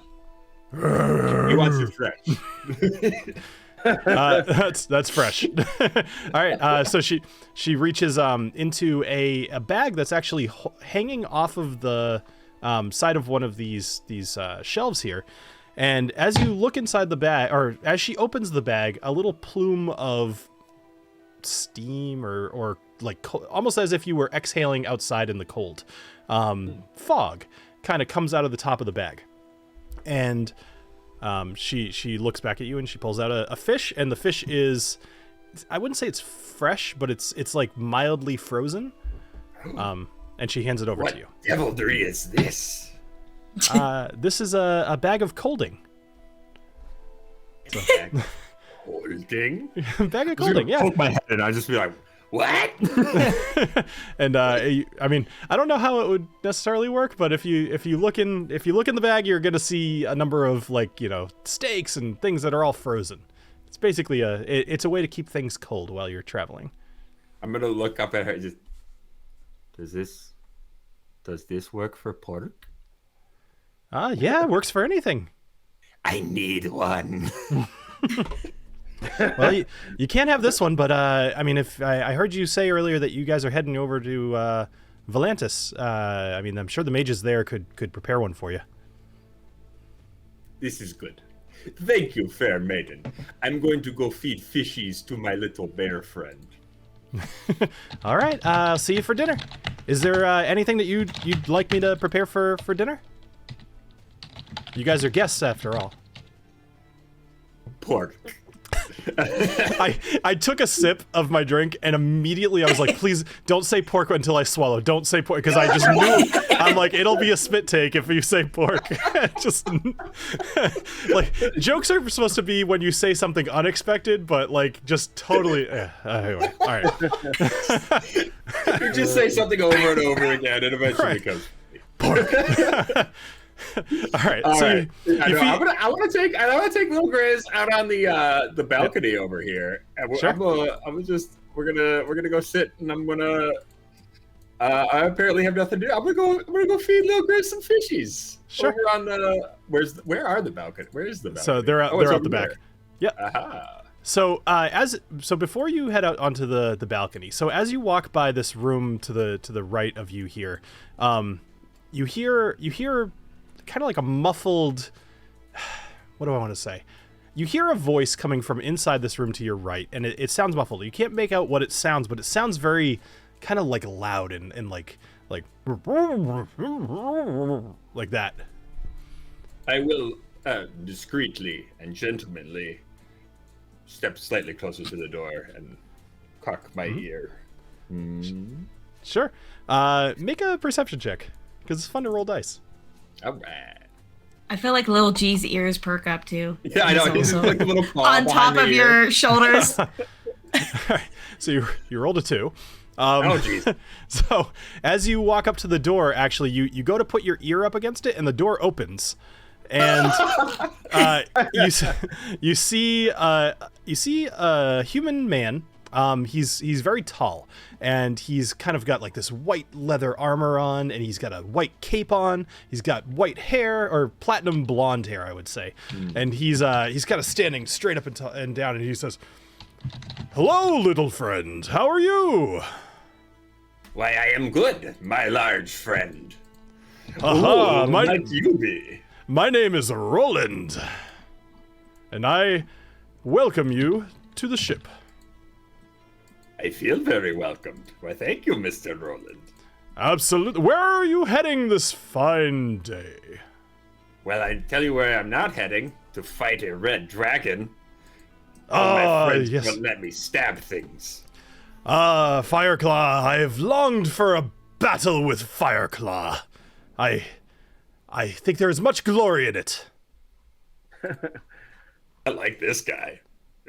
He wants it fresh. That's fresh. All right. So she reaches into a bag that's actually hanging off of the side of one of these shelves here. And as you look inside the bag, or as she opens the bag, a little plume of steam or like almost as if you were exhaling outside in the cold, fog kind of comes out of the top of the bag. And she looks back at you and she pulls out a fish, and the fish is, I wouldn't say it's fresh, but it's like mildly frozen. And she hands it over to you. What devilry is this? This is a bag of colding. Colding? Bag of colding, yeah. Poke my head and I'd just be like, what? And I mean, I don't know how it would necessarily work, but if you look in the bag, you're gonna see a number of, like, you know, steaks and things that are all frozen. It's basically it's a way to keep things cold while you're traveling. I'm gonna look up at her. Just, does this work for pork? Yeah, it works for anything. I need one. Well, you can't have this one, but I mean, if I heard you say earlier that you guys are heading over to Volantis, I mean, I'm sure the mages there could prepare one for you. This is good. Thank you, fair maiden. I'm going to go feed fishies to my little bear friend. All right, I'll see you for dinner. Is there anything that you'd like me to prepare for dinner? You guys are guests after all. Pork. I took a sip of my drink and immediately I was like, please don't say pork until I swallow. Don't say pork, because I just knew. I'm like, it'll be a spit take if you say pork. Just like, jokes are supposed to be when you say something unexpected, but like just totally. Anyway, all right. You just say something over and over again, and eventually becomes pork. All right. So I want to take little Grizz out on the balcony over here. And Sure. We're gonna go sit, and I'm gonna. I apparently have nothing to do. I'm gonna go feed little Grizz some fishies. Sure. Over on the where are the balcony? Where is the balcony? So they're out the back. Yep. Aha. So so before you head out onto the balcony, so as you walk by this room to the right of you here, you hear kind of like a muffled, what do I want to say? You hear a voice coming from inside this room to your right, and it sounds muffled. You can't make out what it sounds, but it sounds very kind of like loud and like that. I will discreetly and gentlemanly step slightly closer to the door and cock my ear. Sure. Make a perception check, because it's fun to roll dice. All right. I feel like little G's ears perk up too. Yeah, I know. He's also like a little claw on top of your shoulders. So you rolled a 2. Oh, jeez. So as you walk up to the door, actually, you go to put your ear up against it, and the door opens, and you see a human man. He's very tall, and he's kind of got like this white leather armor on, and he's got a white cape on. He's got white hair, or platinum blonde hair, I would say. And he's kind of standing straight up and down, and he says, "Hello, little friend. How are you?" Why, I am good, my large friend. Aha, Who might you be? My name is Roland, and I welcome you to the ship. I feel very welcomed. Why, thank you, Mr. Roland. Absolutely. Where are you heading this fine day? Well, I tell you where I'm not heading, to fight a red dragon. Ah, my friends yes. won't let me stab things. Ah, Fireclaw, I have longed for a battle with Fireclaw. I think there is much glory in it. I like this guy.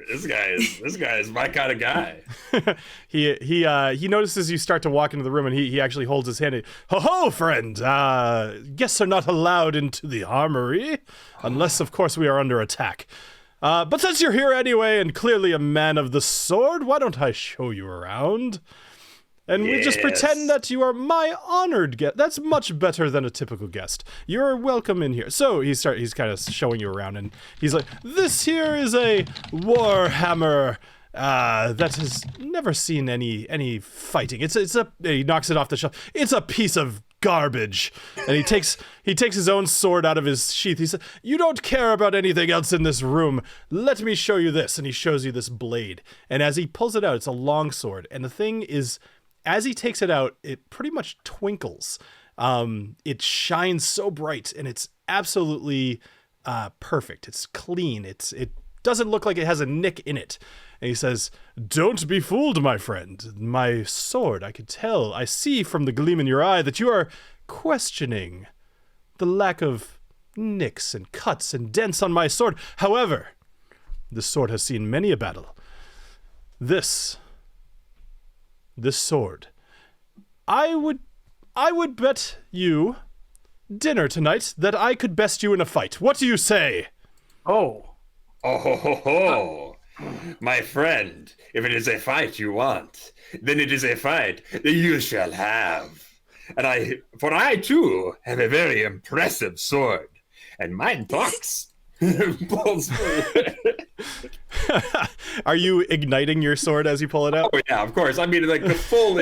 This guy is my kind of guy. He notices you start to walk into the room, and he actually holds his hand. Ho ho, friend! Guests are not allowed into the armory, unless, of course, we are under attack. But since you're here anyway, and clearly a man of the sword, why don't I show you around? And we just pretend that you are my honored guest. That's much better than a typical guest. You're welcome in here. So he's kind of showing you around, and he's like, this here is a warhammer that has never seen any fighting. He knocks it off the shelf. It's a piece of garbage. And he takes his own sword out of his sheath. He says, you don't care about anything else in this room. Let me show you this. And he shows you this blade. And as he pulls it out, it's a long sword. And the thing is, as he takes it out, it pretty much twinkles. It shines so bright, and it's absolutely perfect. It's clean. It doesn't look like it has a nick in it. And he says, don't be fooled, my friend. My sword, I could tell. I see from the gleam in your eye that you are questioning the lack of nicks and cuts and dents on my sword. However, this sword has seen many a battle. This sword, I would bet you dinner tonight that I could best you in a fight. What do you say? Oh, my friend, if it is a fight you want, then it is a fight that you shall have. And I too have a very impressive sword, and mine talks. Are you igniting your sword as you pull it out? Oh yeah, of course. I mean, like the full,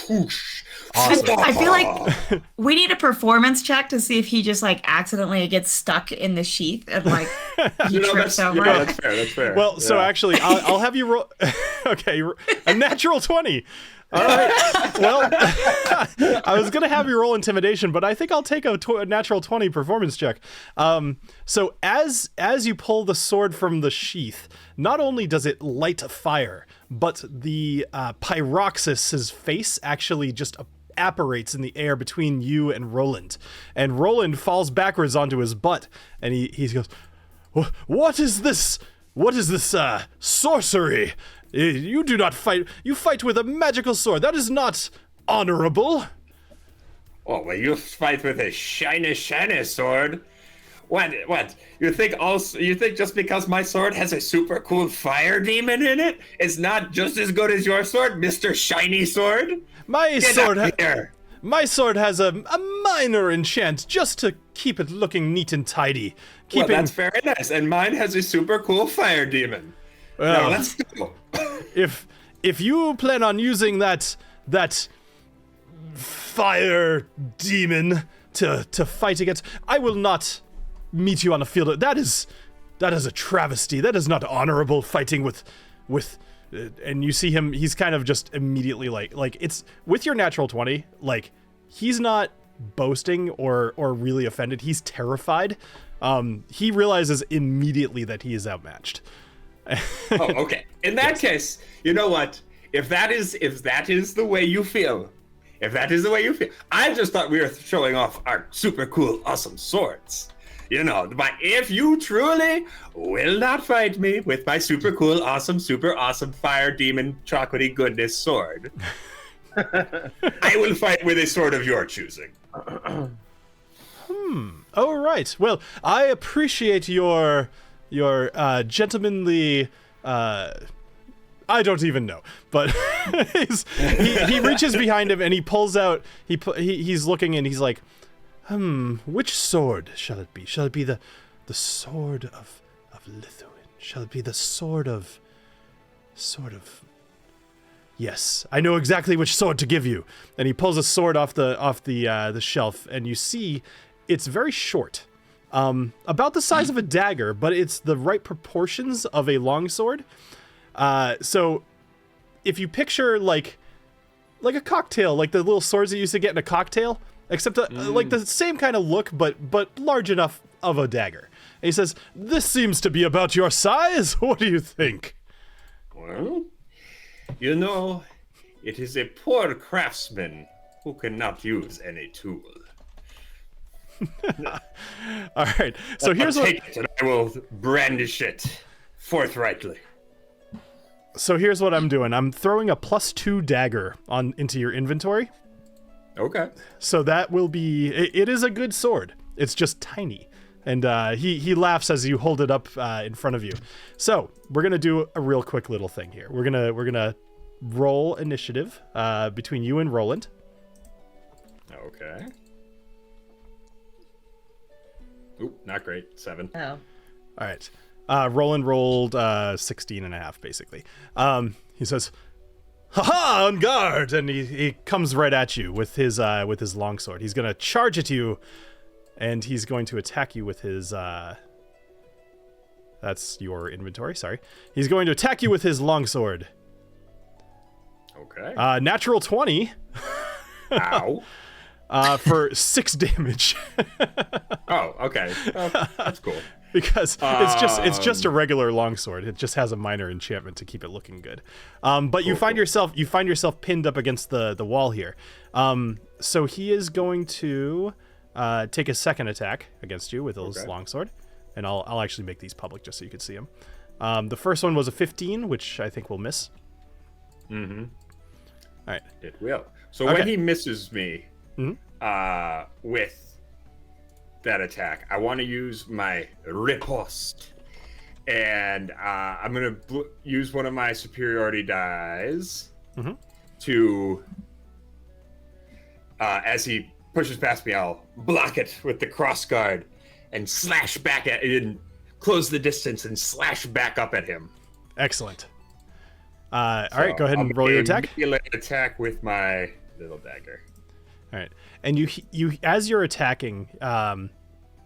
whoosh. Awesome. I feel like we need a performance check to see if he just like accidentally gets stuck in the sheath and like he trips over. That's fair. That's fair. Well, so actually, I'll have you roll. Okay, a natural 20. All right. Well, I was gonna have you roll intimidation, but I think I'll take a natural 20 performance check. So as you pull the sword from the sheath, not only does it light a fire, but the Pyroxys's face actually just apparates in the air between you and Roland falls backwards onto his butt, and he goes, "What is this? What is this sorcery? You do not fight. You fight with a magical sword. That is not honorable." Oh, well, you fight with a shiny sword? What? You think just because my sword has a super cool fire demon in it, it's not just as good as your sword, Mr. Shiny Sword? My sword has a minor enchant just to keep it looking neat and tidy. Well, that's very nice. And mine has a super cool fire demon. Well, now let's go. If you plan on using that fire demon to fight against, I will not meet you on the field. That is a travesty. That is not honorable, fighting with and you see him, he's kind of just immediately like it's with your natural 20, like he's not boasting or really offended. He's terrified. He realizes immediately that he is outmatched. Oh, okay. In that case, you know what? If that is the way you feel, I just thought we were showing off our super cool, awesome swords. But if you truly will not fight me with my super cool, awesome, super awesome fire demon chocolatey goodness sword, I will fight with a sword of your choosing. All right. Well, I appreciate your gentlemanly. I don't even know, but he reaches behind him and he pulls out. He's looking and he's like, which sword shall it be? Shall it be the sword of Lithuan? Shall it be the sword of? Yes, I know exactly which sword to give you. And he pulls a sword off the shelf, and you see it's very short, about the size of a dagger, but it's the right proportions of a longsword. So if you picture like a cocktail, like the little swords that you used to get in a cocktail, except like the same kind of look, but large enough of a dagger. And he says, "This seems to be about your size. What do you think?" Well, it is a poor craftsman who cannot use any tool. All right. So here's I'll what. take it and I will brandish it forthrightly. So here's what I'm doing. I'm throwing a +2 dagger into your inventory. Okay. So that will be. It is a good sword. It's just tiny. And he laughs as you hold it up in front of you. So we're gonna do a real quick little thing here. We're gonna roll initiative between you and Roland. Okay. Oop, not great. 7. Oh. All right. Roland rolled 16 and a half, basically. He says, "Ha-ha, on guard!" And he comes right at you with his longsword. He's gonna charge at you, and he's going to attack you with his. That's your inventory. Sorry. He's going to attack you with his longsword. Okay. Natural 20. Ow. For 6 damage. Oh, okay. That's cool. Because it's just a regular longsword. It just has a minor enchantment to keep it looking good. But you find yourself pinned up against the wall here. So he is going to take a second attack against you with his longsword, and I'll actually make these public just so you can see them. The first one was a 15, which I think will miss. Mm-hmm. All right. It will. So when he misses me with that attack, I want to use my riposte, and I'm gonna use one of my superiority dies to as he pushes past me, I'll block it with the cross guard and slash back at it and close the distance and slash back up at him. Excellent. All right, go ahead and roll your attack. Attack with my little dagger. All right, and you as you're attacking,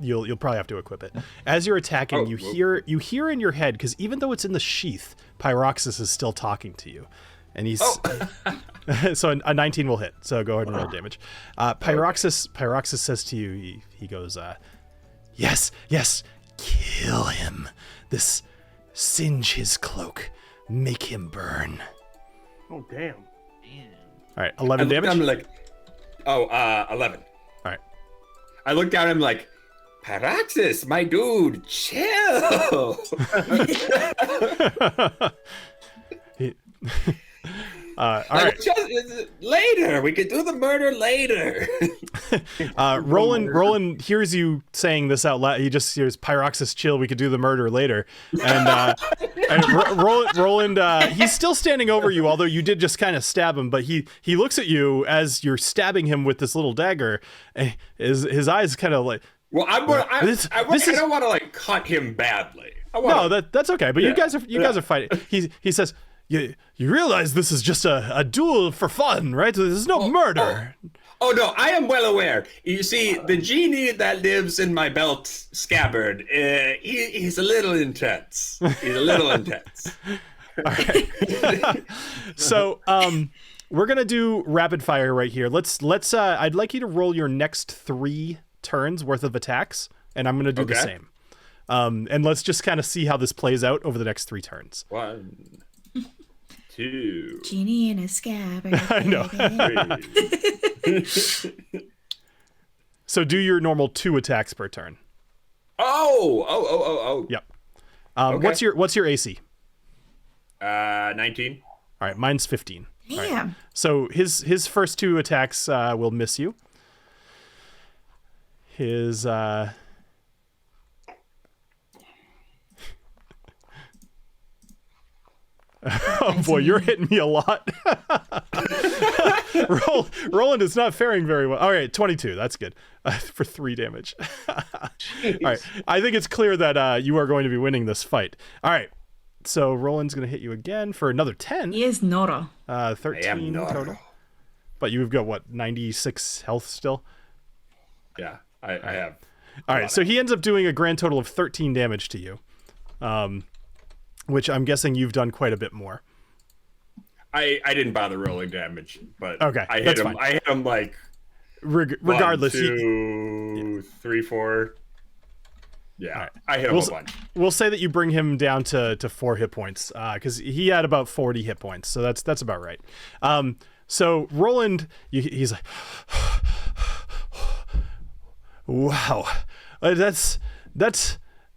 you'll probably have to equip it. As you're attacking, you hear in your head, because even though it's in the sheath, Pyroxis is still talking to you, and he's so a 19 will hit. So go ahead and roll damage. Pyroxis says to you, he goes, yes, kill him. This singe his cloak, make him burn. Oh damn. All right, 11 damage. I'm like, 11. All right. I look down and I'm like, Pyroxis, my dude, chill. All right. Later, we could do the murder later. Roland hears you saying this out loud. He just hears Pyroxis, chill. We could do the murder later. And Roland, he's still standing over you, although you did just kind of stab him. But he looks at you as you're stabbing him with this little dagger. And his eyes kind of like. Well, I don't want to like cut him badly. That's okay. But you guys are fighting. He says, You realize this is just a duel for fun, right? There's no murder. Oh no, I am well aware. You see, the genie that lives in my belt scabbard, he's a little intense. He's a little intense. All right. So, we're gonna do rapid fire right here. Let's. I'd like you to roll your next 3 turns worth of attacks, and I'm gonna do the same. And let's just kind of see how this plays out over the next 3 turns. 1, 2. Genie in a scabbard. I know. So do your normal 2 attacks per turn. Oh. Yep. Okay. What's your AC? 19. All right, mine's 15. Damn. Right. So his first 2 attacks will miss you. His oh boy, you're hitting me a lot. Roland is not faring very well. All right, 22. That's good for 3 damage. All right, I think it's clear that you are going to be winning this fight. All right, so Roland's going to hit you again for another 10. He is Noro. 13 total. But you've got what, 96 health still? Yeah, I have. All right, so he ends up doing a grand total of 13 damage to you. Which I'm guessing you've done quite a bit more. I didn't bother rolling damage, but okay, I hit him. Fine. I hit him like regardless. 1, 2, 3, 4. Yeah, right. I hit him a bunch. We'll say that you bring him down to 4 hit points because he had about 40 hit points, so that's about right. So Roland, he's like, Wow, that's.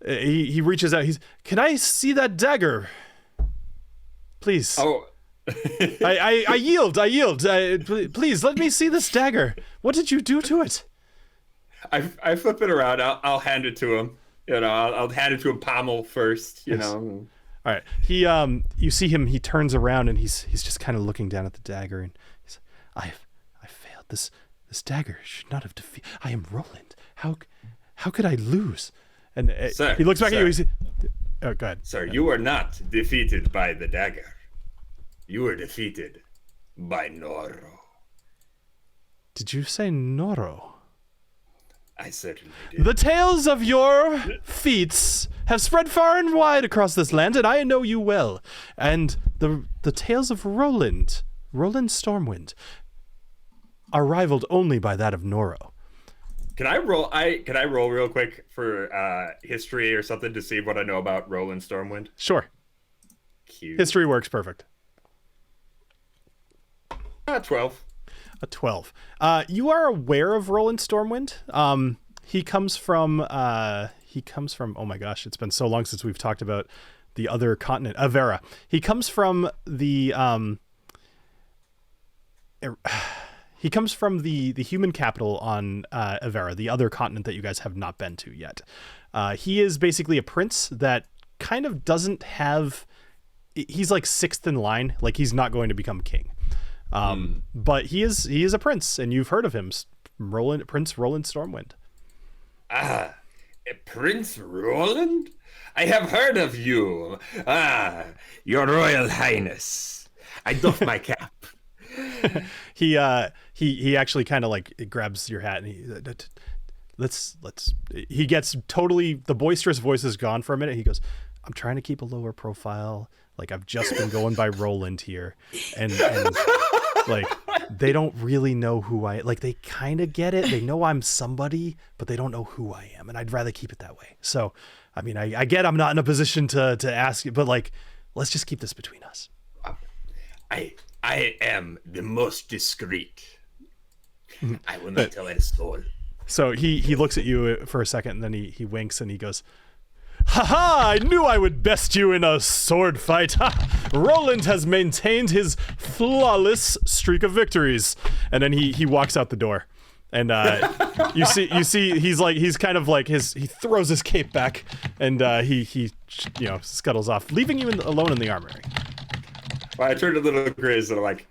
He reaches out. Can I see that dagger, please? Oh, I yield. Please let me see this dagger. What did you do to it? I flip it around. I'll hand it to him. I'll hand it to him pommel first. All right. You see him. He turns around and he's just kind of looking down at the dagger and he's, I failed. This dagger should not have defeated. I am Roland. How could I lose? And Sir, he looks back sir. at you. Oh, go ahead. Sir, you were not defeated by the dagger. You were defeated by Noro. Did you say Noro? I certainly did. The tales of your feats have spread far and wide across this land, and I know you well. And the tales of Roland Stormwind, are rivaled only by that of Noro. Can I roll real quick for history or something to see what I know about Roland Stormwind? Sure. Cute. History works perfect. 12. A 12. You are aware of Roland Stormwind. He comes from, oh my gosh, it's been so long since we've talked about the other continent, Avera. He comes from the, human capital on Avera, the other continent that you guys have not been to yet. He is basically a prince that kind of doesn't have, he's like sixth in line, like he's not going to become king. But he is a prince, and you've heard of him, Prince Roland Stormwind. Prince Roland? I have heard of you. Your Royal Highness. I doff my cap. He actually kind of like grabs your hat and he gets totally, the boisterous voice is gone for a minute. He goes, I'm trying to keep a lower profile. Like, I've just been going by Roland here, and like, they don't really know who they kind of get it. They know I'm somebody, but they don't know who I am. And I'd rather keep it that way. So, I mean, I get I'm not in a position to ask you, but like, let's just keep this between us. I am the most discreet. I will not tell a soul. So he looks at you for a second, and then he winks and he goes, "Ha ha! I knew I would best you in a sword fight. Ha! Roland has maintained his flawless streak of victories." And then he walks out the door, and you see he's kind of like he throws his cape back, and he scuttles off, leaving you alone in the armory. Well, I turned to little Grizz and I'm like,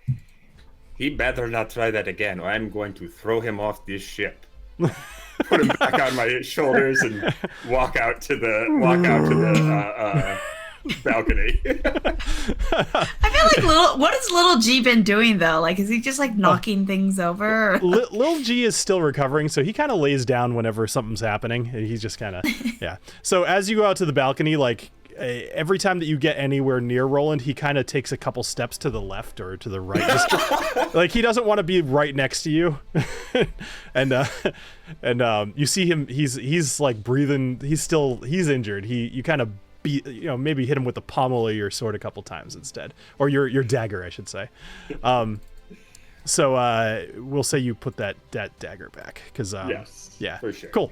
he better not try that again, or I'm going to throw him off this ship. Put him back on my shoulders and walk out to the balcony. I feel like what has Little G been doing though? Like, is he just like knocking things over? Little G is still recovering, so he kind of lays down whenever something's happening. He's just kind of yeah. So as you go out to the balcony, like, every time that you get anywhere near Roland, he kind of takes a couple steps to the left or to the right. Just, like, he doesn't want to be right next to you. and you see him, he's like breathing, he's injured. You kind of maybe hit him with the pommel of your sword a couple times instead, or your dagger, I should say. So we'll say you put that dagger back, because yes, yeah, for sure. Cool.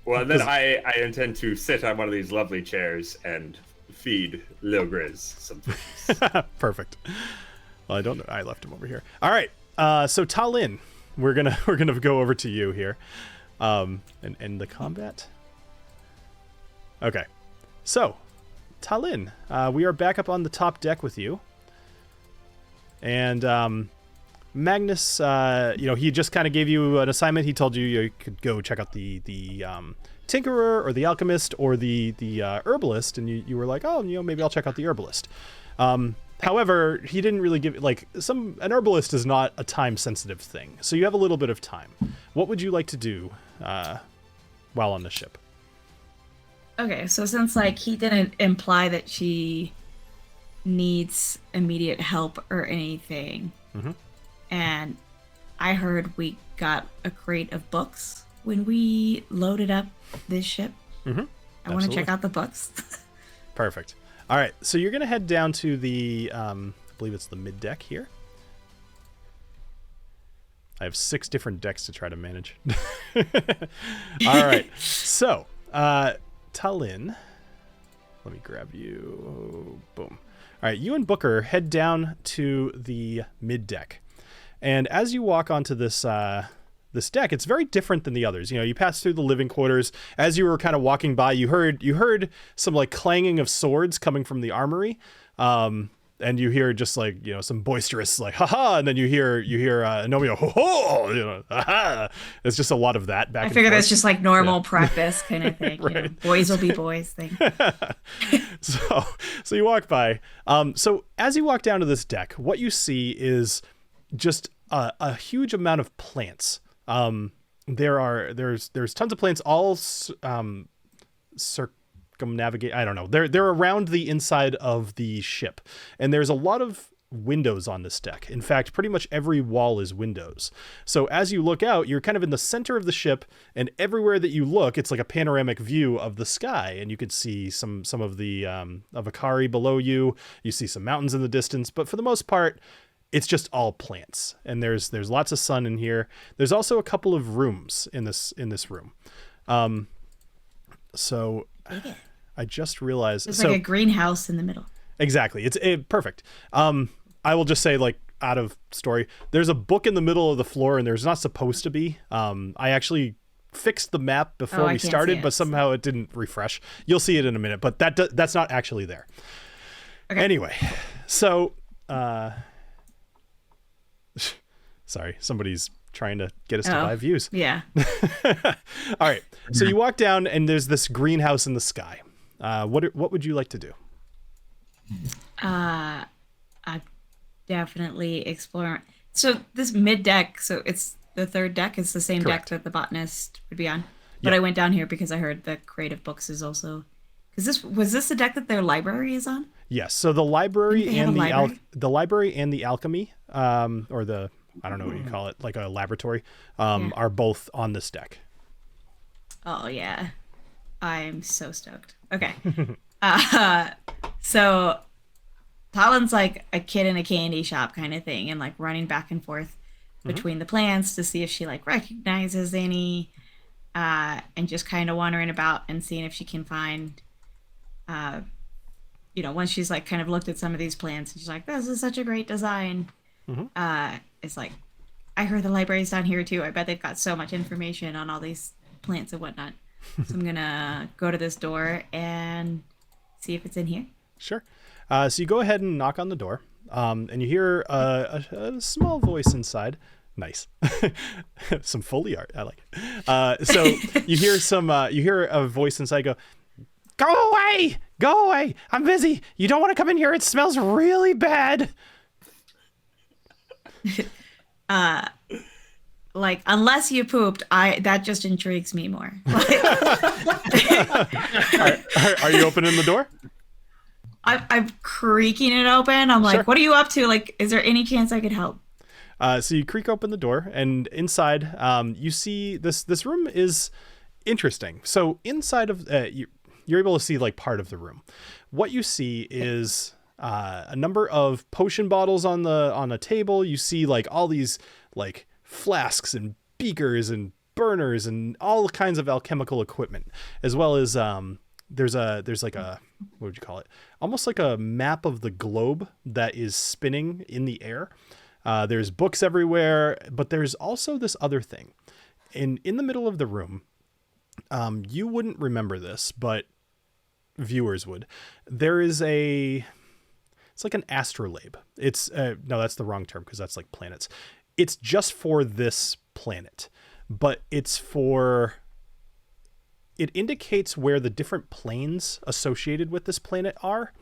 Well, then I intend to sit on one of these lovely chairs and feed Lil Grizz some things. Perfect. Well, I don't know. I left him over here. All right. So TaLin, we're gonna go over to you here, and end the combat. Okay. So, TaLin, we are back up on the top deck with you, and Magnus, he just kind of gave you an assignment. He told you could go check out the Tinkerer or the Alchemist or the Herbalist, and you were like, oh, maybe I'll check out the Herbalist. However, he didn't really give, an Herbalist is not a time-sensitive thing, so you have a little bit of time. What would you like to do while on the ship? Okay, so since he didn't imply that she needs immediate help or anything, mm-hmm. And I heard we got a crate of books when we loaded up this ship. Mm-hmm. I want to check out the books. Perfect. All right, so you're going to head down to the, I believe it's the mid-deck here. I have 6 different decks to try to manage. All right. So, TaLin, let me grab you. Boom. All right. You and Booker head down to the mid deck. And as you walk onto this deck, it's very different than the others. You pass through the living quarters. As you were kind of walking by, you heard some like clanging of swords coming from the armory. And you hear just like, some boisterous like, haha, and then you hear Agnomeio, ho ho, haha. It's just a lot of that back and forth. I figure that's just like normal practice kind of thing. Right. Boys will be boys thing. So you walk by. So as you walk down to this deck, what you see is just a huge amount of plants. There's tons of plants, all circumnavigate. I don't know. They're around the inside of the ship, and there's a lot of windows on this deck. In fact, pretty much every wall is windows. So as you look out, you're kind of in the center of the ship, and everywhere that you look, it's like a panoramic view of the sky, and you could see some of the of Akari below you. You see some mountains in the distance, but for the most part, it's just all plants, and there's lots of sun in here. There's also a couple of rooms in this room. So I just realized it's like a greenhouse in the middle. Exactly. It's perfect. I will just say, like, out of story, there's a book in the middle of the floor, and there's not supposed to be. I actually fixed the map before we started, but somehow it didn't refresh. You'll see it in a minute, but that's not actually there. Okay. Anyway, so sorry, somebody's trying to get us to buy views. Yeah. All right. So you walk down, and there's this greenhouse in the sky. What would you like to do? I definitely explore. So this mid deck, so it's the third deck. It's the same Correct. deck that the botanist would be on. But I went down here because I heard the creative books is also. Because was this the deck that their library is on? Yes. So the library and the library and the alchemy, or the, I don't know what you call it, like a laboratory, are both on this deck. Oh yeah, I'm so stoked. Okay. So TaLin's like a kid in a candy shop kind of thing, and like running back and forth between the plants to see if she like recognizes any, and just kind of wandering about and seeing if she can find, once she's like kind of looked at some of these plants and she's like, this is such a great design. It's like, I heard the library's down here too. I bet they've got so much information on all these plants and whatnot. So I'm gonna go to this door and see if it's in here. Sure. So you go ahead and knock on the door, and you hear a small voice inside. Nice. Some Foley art. I like it. So you hear a voice inside go, go away, go away. I'm busy. You don't want to come in here. It smells really bad. Like, unless you pooped, that just intrigues me more. Are you opening the door? I'm creaking it open. I'm like, Sure. What are you up to? Like, is there any chance I could help? So you creak open the door, and inside, you see this room is interesting. So inside of you're able to see like part of the room. What you see is a number of potion bottles on a table. You see like all these like flasks and beakers and burners and all kinds of alchemical equipment, as well as there's like a, what would you call it? Almost like a map of the globe that is spinning in the air. There's books everywhere, but there's also this other thing. In the middle of the room, you wouldn't remember this, but viewers would. There is it's like an astrolabe. It's no, that's the wrong term because that's like planets. It's just for this planet, but it indicates where the different planes associated with this planet are.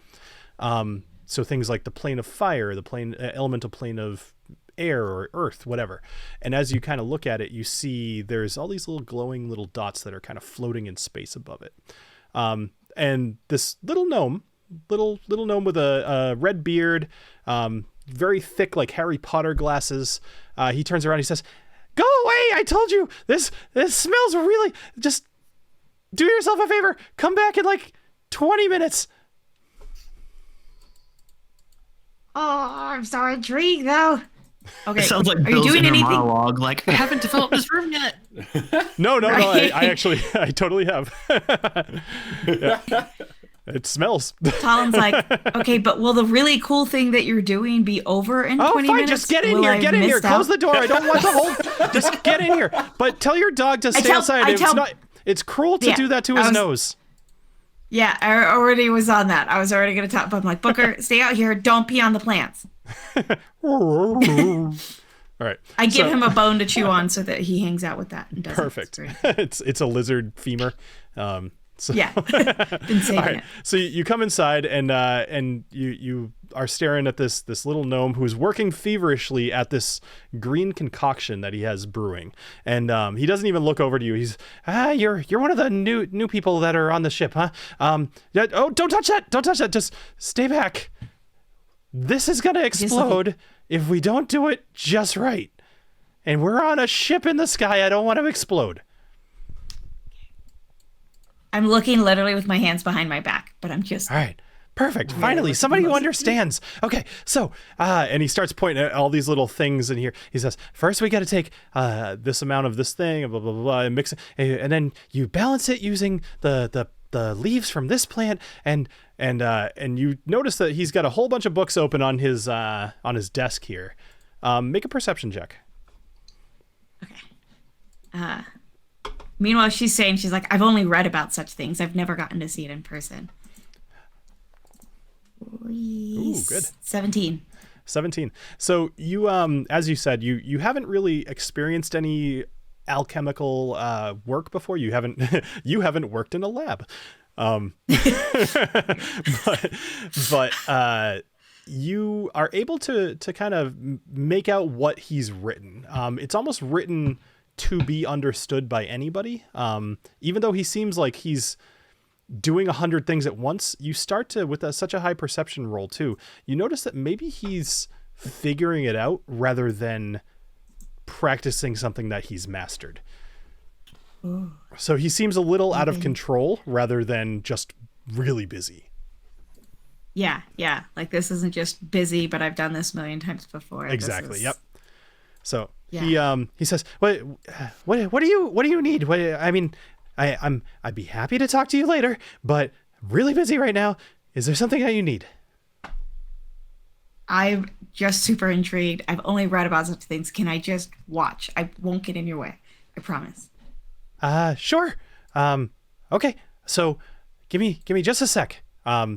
So things like the plane of fire, the elemental plane of air or earth, whatever. And as you kind of look at it, you see there's all these little glowing little dots that are kind of floating in space above it. And this little gnome with a red beard, very thick, like Harry Potter glasses. He turns around, he says, "Go away! I told you this smells really, just do yourself a favor. Come back in like 20 minutes. Oh, I'm so intrigued though. Okay. It sounds like Are you Bill's doing inner anything? monologue. Like, I haven't developed this room yet. No. Right. I actually, I totally have. Yeah. It smells. TaLin's like, okay, but will the really cool thing that you're doing be over in 20 fine. minutes? Just get in Will here. I Get in here. missed Close out? the door. I don't want the whole. Just get in here. But tell your dog to stay outside. It's cruel to do that to his nose. Yeah, I already was on that. I was already going to talk, but I'm like, Booker, stay out here. Don't pee on the plants. All right. I give him a bone to chew on so that he hangs out with that. And does Perfect. It. It's a lizard femur. So, Yeah, been saving all right. it. So you come inside and you are staring at this little gnome who's working feverishly at this green concoction that he has brewing, and he doesn't even look over to you. He's you're one of the new people that are on the ship, huh? Oh, don't touch that! Don't touch that! Just stay back. This is gonna explode if we don't do it just right, and we're on a ship in the sky. I don't want to explode. I'm looking literally with my hands behind my back, but I'm just... All right. Perfect. Finally, somebody who understands. Okay, so, and he starts pointing at all these little things in here. He says, first we got to take this amount of this thing, blah, blah, blah, blah, and mix it. And then you balance it using the leaves from this plant. And you notice that he's got a whole bunch of books open on his desk here. Make a perception check. Okay. Meanwhile, she's like, I've only read about such things. I've never gotten to see it in person. Ooh, good. 17. 17. So you, as you said, you haven't really experienced any alchemical work before. You haven't you haven't worked in a lab. But you are able to kind of make out what he's written. It's almost written to be understood by anybody. Even though he seems like he's doing 100 things at once, you start to, with such a high perception roll too, you notice that maybe he's figuring it out rather than practicing something that he's mastered. Ooh. So he seems a little out of control rather than just really busy. Yeah. Like, this isn't just busy, but I've done this a million times before. Exactly. Yep. So yeah. He says, what do you need? I mean, I'd be happy to talk to you later, but really busy right now. Is there something that you need? I'm just super intrigued. I've only read about such things. Can I just watch? I won't get in your way. I promise. Sure. Okay. So give me just a sec.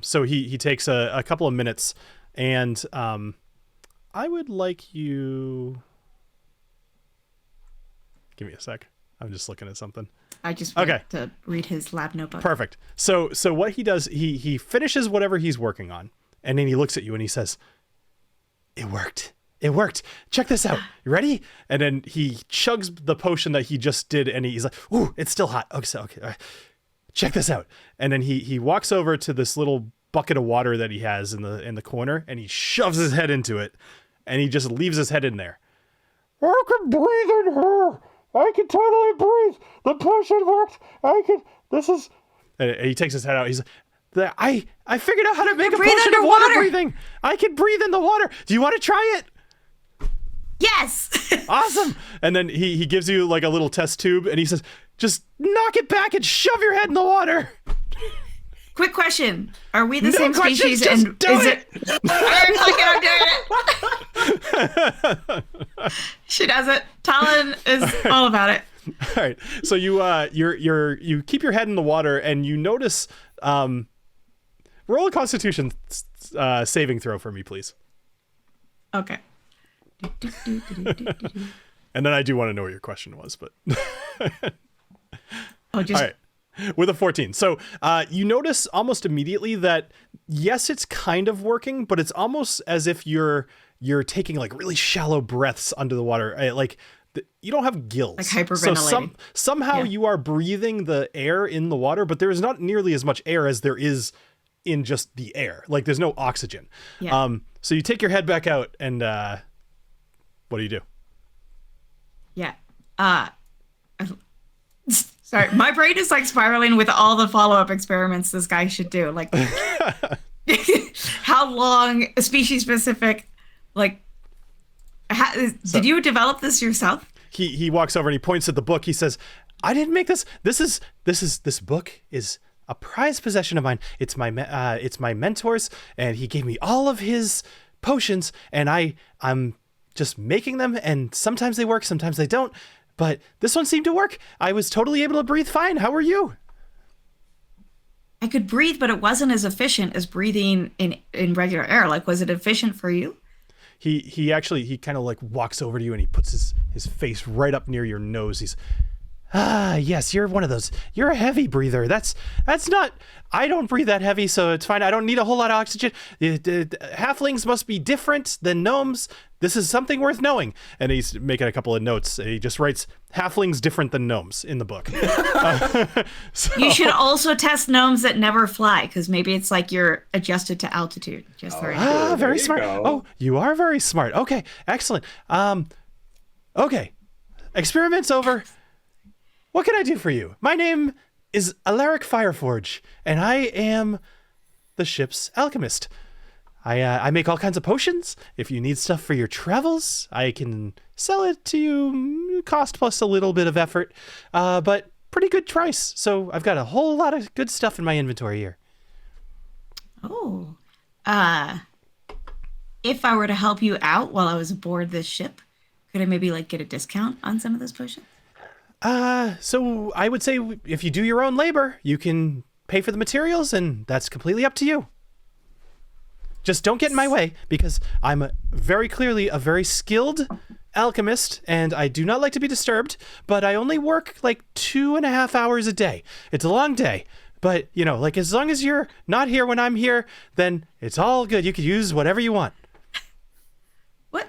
So he takes a couple of minutes, and I would like you. Give me a sec. I'm just looking at something. I just want to read his lab notebook. Perfect. So what he does, he finishes whatever he's working on, and then he looks at you and he says, "It worked. It worked. Check this out. You ready?" And then he chugs the potion that he just did, and he's like, "Ooh, it's still hot. Okay, all right. Check this out." And then he walks over to this little bucket of water that he has in the corner, and he shoves his head into it, and he just leaves his head in there. I can breathe in here. I can totally breathe. The potion worked. And he takes his head out. He's like, I figured out how to make a potion of water breathing. I can breathe in the water. Do you want to try it? Yes. Awesome. And then he gives you like a little test tube, and he says, just knock it back and shove your head in the water. Quick question. Are we the same questions, species? just And do is it. I'm doing it. She does it. TaLin is all about it. All right. So you keep your head in the water, and you notice roll a Constitution saving throw for me, please. Okay. And then I do want to know what your question was, but Oh, just all right. With a 14. So you notice almost immediately that, yes, it's kind of working, but it's almost as if you're taking like really shallow breaths under the water. You don't have gills. Like hyperventilating. So somehow you are breathing the air in the water, but there is not nearly as much air as there is in just the air. Like, there's no oxygen. Yeah. So you take your head back out, and what do you do? Yeah. Sorry, my brain is like spiraling with all the follow-up experiments this guy should do. Like, how long, species-specific, like, Did you develop this yourself? He walks over and he points at the book. He says, "I didn't make this. This book is a prized possession of mine. It's my mentor's, and he gave me all of his potions, and I'm just making them, and sometimes they work, sometimes they don't. But this one seemed to work. I was totally able to breathe fine. How are you?" I could breathe, but it wasn't as efficient as breathing in regular air. Like, was it efficient for you? He actually kind of like walks over to you and he puts his face right up near your nose. He's, yes, you're one of those. You're a heavy breather. That's not. I don't breathe that heavy, so it's fine. I don't need a whole lot of oxygen. Halflings must be different than gnomes. This is something worth knowing. And he's making a couple of notes. He just writes halflings different than gnomes in the book. You should also test gnomes that never fly, because maybe it's like you're adjusted to altitude. Just very smart. Go. Oh, you are very smart. Okay, excellent. Okay, experiment's over. What can I do for you? My name is Alaric Fireforge, and I am the ship's alchemist. I make all kinds of potions. If you need stuff for your travels, I can sell it to you, cost plus a little bit of effort, but pretty good price. So I've got a whole lot of good stuff in my inventory here. Oh. If I were to help you out while I was aboard this ship, could I maybe like get a discount on some of those potions? So I would say if you do your own labor, you can pay for the materials, and that's completely up to you. Just don't get in my way, because I'm very clearly a very skilled alchemist, and I do not like to be disturbed, but I only work like 2.5 hours a day. It's a long day, but like as long as you're not here when I'm here, then it's all good. You can use whatever you want. What?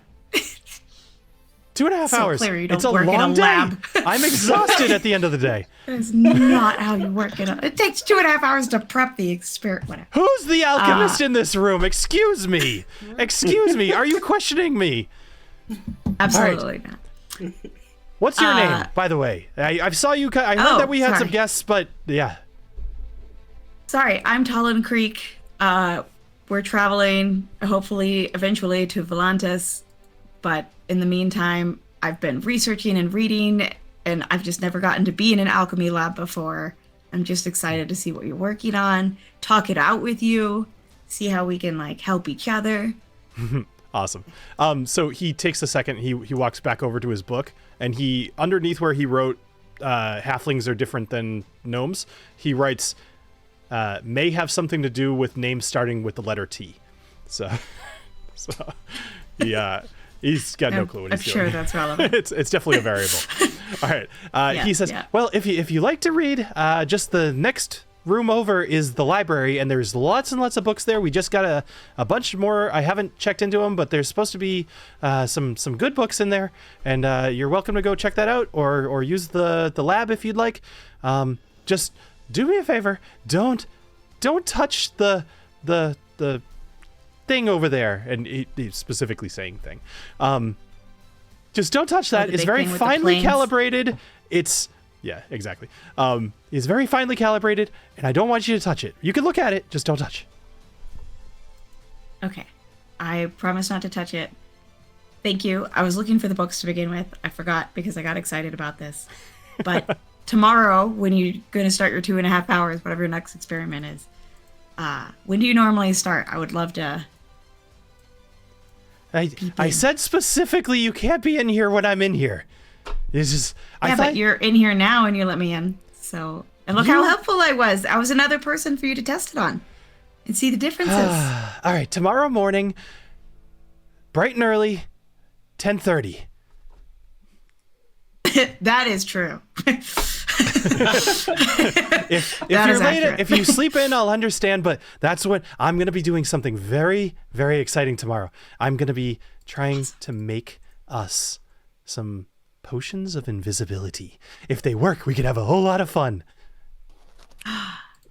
2.5 hours. Clear you don't it's a work long in a day. lab. I'm exhausted at the end of the day. That is not how you work it. It takes 2.5 hours to prep the experiment. Whatever. Who's the alchemist in this room? Excuse me. Excuse me. Are you questioning me? Absolutely not. What's your name, by the way? I saw you. I heard that we had some guests, but yeah. Sorry, I'm TaLin Creek. We're traveling, hopefully, eventually to Volantis. But in the meantime, I've been researching and reading, and I've just never gotten to be in an alchemy lab before. I'm just excited to see what you're working on, talk it out with you, see how we can like help each other. Awesome. So he takes a second. He walks back over to his book, and he underneath where he wrote halflings are different than gnomes, he writes may have something to do with names starting with the letter T. So yeah. He's got no clue what he's doing. I'm sure that's relevant. It's definitely a variable. All right. He says, well, if you like to read, just the next room over is the library, and there's lots and lots of books there. We just got a bunch more. I haven't checked into them, but there's supposed to be some good books in there, and you're welcome to go check that out or use the lab if you'd like. Just do me a favor. Don't touch the thing over there, and he's specifically saying thing. Just don't touch that. It's very finely calibrated. It's exactly. It's very finely calibrated, and I don't want you to touch it. You can look at it, just don't touch. Okay, I promise not to touch it. Thank you. I was looking for the books to begin with. I forgot because I got excited about this. But tomorrow, when you're going to start your 2.5 hours, whatever your next experiment is, when do you normally start? I would love to. I said specifically you can't be in here when I'm in here. It's just but you're in here now and you let me in. So, and look how helpful I was. I was another person for you to test it on and see the differences. All right, tomorrow morning, bright and early, 10:30. That is true. if you're late, if you sleep in, I'll understand, but that's what I'm going to be doing, something very, very exciting tomorrow. I'm going to be trying to make us some potions of invisibility. If they work, we could have a whole lot of fun.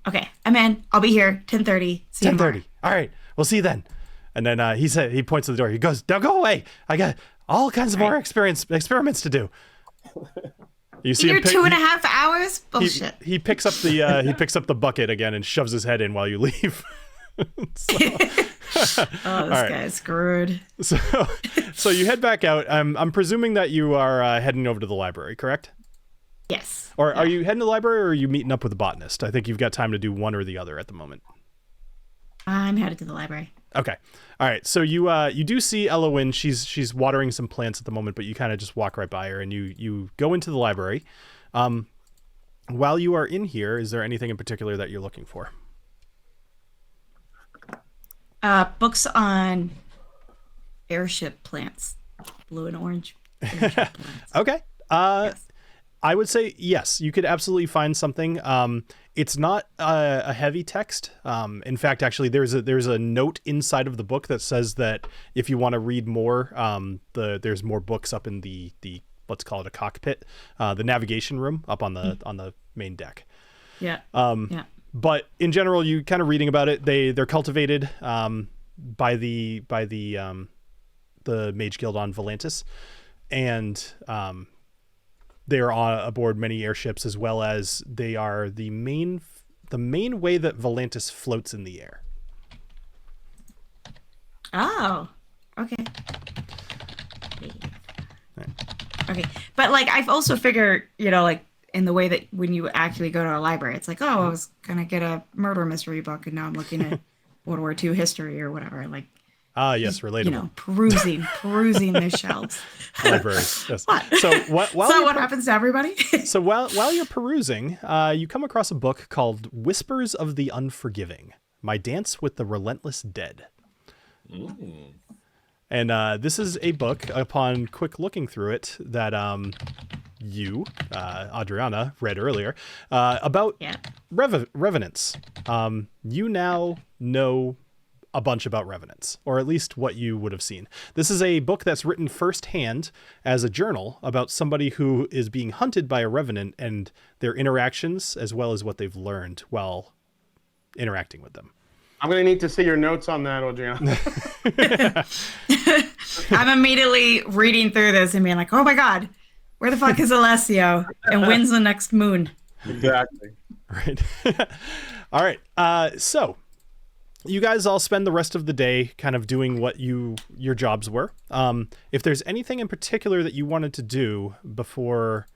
Okay, I'm in. I'll be here 10:30. 10:30. All right, we'll see you then. And then he points to the door. He goes, "Now go away. I got all kinds of more experiments to do." You see him 2.5 hours? Bullshit. He picks up the bucket again and shoves his head in while you leave. This guy's screwed. So So you head back out. I'm presuming that you are heading over to the library, correct? Yes. Or are you heading to the library, or are you meeting up with the botanist? I think you've got time to do one or the other at the moment. I'm headed to the library. Okay. All right. So you do see Elowen. She's watering some plants at the moment, but you kind of just walk right by her, and you go into the library. While you are in here, is there anything in particular that you're looking for? Books on airship plants, blue and orange airship plants. Okay. Yes. I would say yes. You could absolutely find something. It's not a heavy text. In fact, actually, there's a note inside of the book that says that if you want to read more, there's more books up in the let's call it a cockpit, the navigation room up on the main deck. Yeah. Yeah. But in general, you kind of reading about it. They're cultivated by the Mage Guild on Volantis, and they are aboard many airships, as well as they are the main way that Volantis floats in the air. Oh. Okay. Okay. But like I've also figured, like in the way that when you actually go to a library, it's like, oh, I was gonna get a murder mystery book, and now I'm looking at World War II history or whatever. Like, yes, relatable. Perusing the shelves. Library. Yes. What? So what happens to everybody? So while you're perusing, you come across a book called "Whispers of the Unforgiving: My Dance with the Relentless Dead." Ooh. And this is a book, upon quick looking through it, that you, Adriana, read earlier, about revenants. You now know a bunch about revenants, or at least what you would have seen. This is a book that's written firsthand as a journal about somebody who is being hunted by a revenant and their interactions, as well as what they've learned while interacting with them. I'm going to need to see your notes on that, Adriana. I'm immediately reading through this and being like, oh my God, where the fuck is Alessio? And when's the next moon? Exactly. Right. All right. So you guys all spend the rest of the day kind of doing what your jobs were. If there's anything in particular that you wanted to do before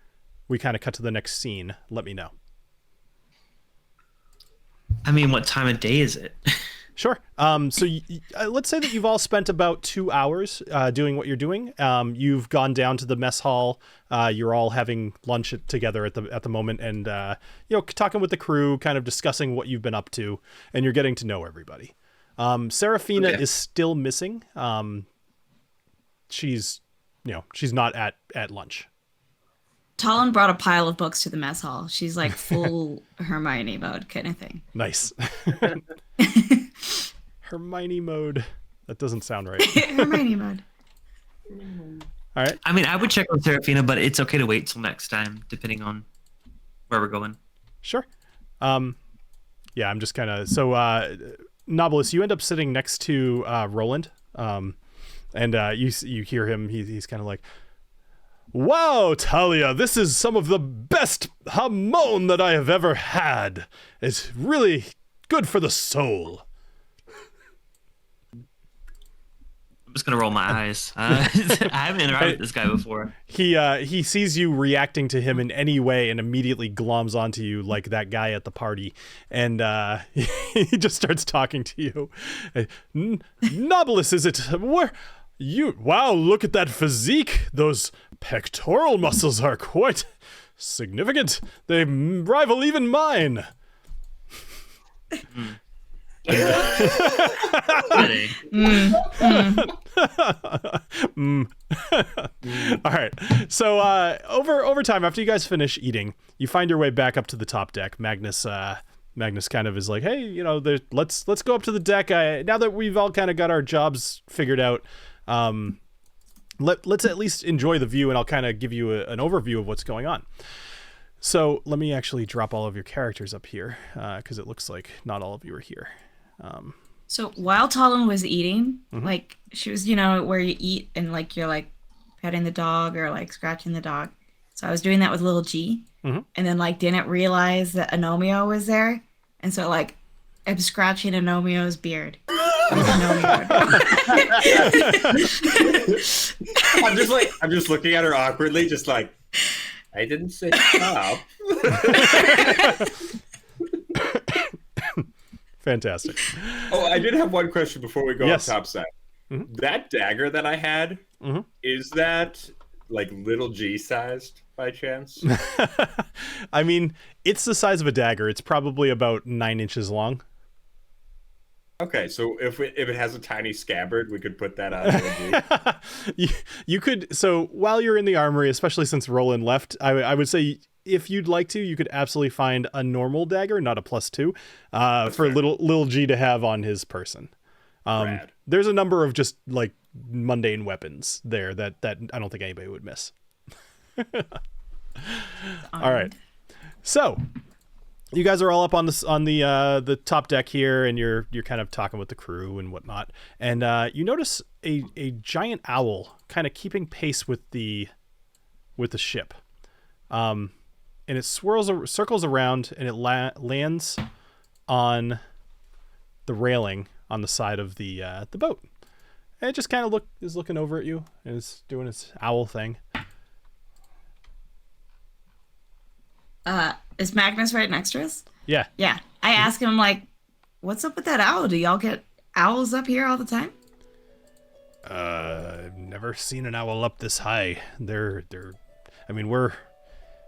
we kind of cut to the next scene, let me know. I mean, what time of day is it? Sure. So let's say that you've all spent about 2 hours doing what you're doing. You've gone down to the mess hall. You're all having lunch together at the moment, and talking with the crew, kind of discussing what you've been up to, and you're getting to know everybody. Serafina is still missing. She's not at lunch. TaLin brought a pile of books to the mess hall. She's like full Hermione mode kind of thing. Nice. Hermione mode. That doesn't sound right. Hermione mode. All right. I mean, I would check with Serafina, but it's okay to wait till next time, depending on where we're going. Sure. Yeah, I'm just kind of... So, Knobolas, you end up sitting next to Roland, and you hear him. He's kind of like, "Wow, Talia, this is some of the best hamon that I have ever had. It's really good for the soul." I'm just gonna roll my eyes. I haven't interacted with this guy before. He sees you reacting to him in any way and immediately gloms onto you like that guy at the party, and he just starts talking to you. "Knobolas, is it? Where you? Wow, look at that physique. Those pectoral muscles are quite significant. They rival even mine." All right. So over time, after you guys finish eating, you find your way back up to the top deck. Magnus kind of is like, "Hey, let's go up to the deck. Now that we've all kind of got our jobs figured out, let's at least enjoy the view, and I'll kind of give you an overview of what's going on." So let me actually drop all of your characters up here, because it looks like not all of you are here. So while TaLin was eating, like she was, where you eat and like you're like petting the dog or like scratching the dog. So I was doing that with little G, and then like didn't realize that Agnomeio was there, and so like I'm scratching Agnomeio's beard. I'm just looking at her awkwardly, just like, I didn't say stop. Fantastic. Oh, I did have one question before we go Yes. up top side. Mm-hmm. That dagger that I had, is that like little G sized by chance? I mean, it's the size of a dagger. It's probably about 9 inches long. Okay, so if it has a tiny scabbard, we could put that on little G. you could. So while you're in the armory, especially since Roland left, I would say if you'd like to, you could absolutely find a normal dagger, not a +2, for fair. little G to have on his person. Rad. There's a number of just like mundane weapons there that I don't think anybody would miss. All right, so you guys are all up on the top deck here, and you're kind of talking with the crew and whatnot, and you notice a giant owl kind of keeping pace with the ship, and it circles around, and it lands on the railing on the side of the boat, and it just kind of is looking over at you and is doing its owl thing. Is Magnus right next to us? Yeah. Yeah. I ask him, like, what's up with that owl? Do y'all get owls up here all the time? I've never seen an owl up this high. They're I mean, we're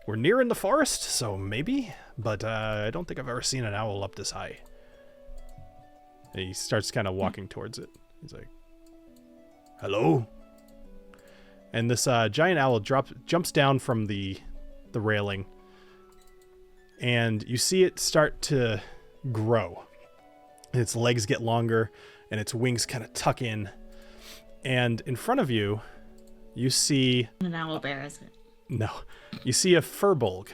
near in the forest, so maybe, but I don't think I've ever seen an owl up this high. And he starts kind of walking towards it. He's like, hello? And this giant owl jumps down from the railing, and you see it start to grow. And its legs get longer, and its wings kind of tuck in. And in front of you, you see... An owl bear, is it? No. You see a furbolg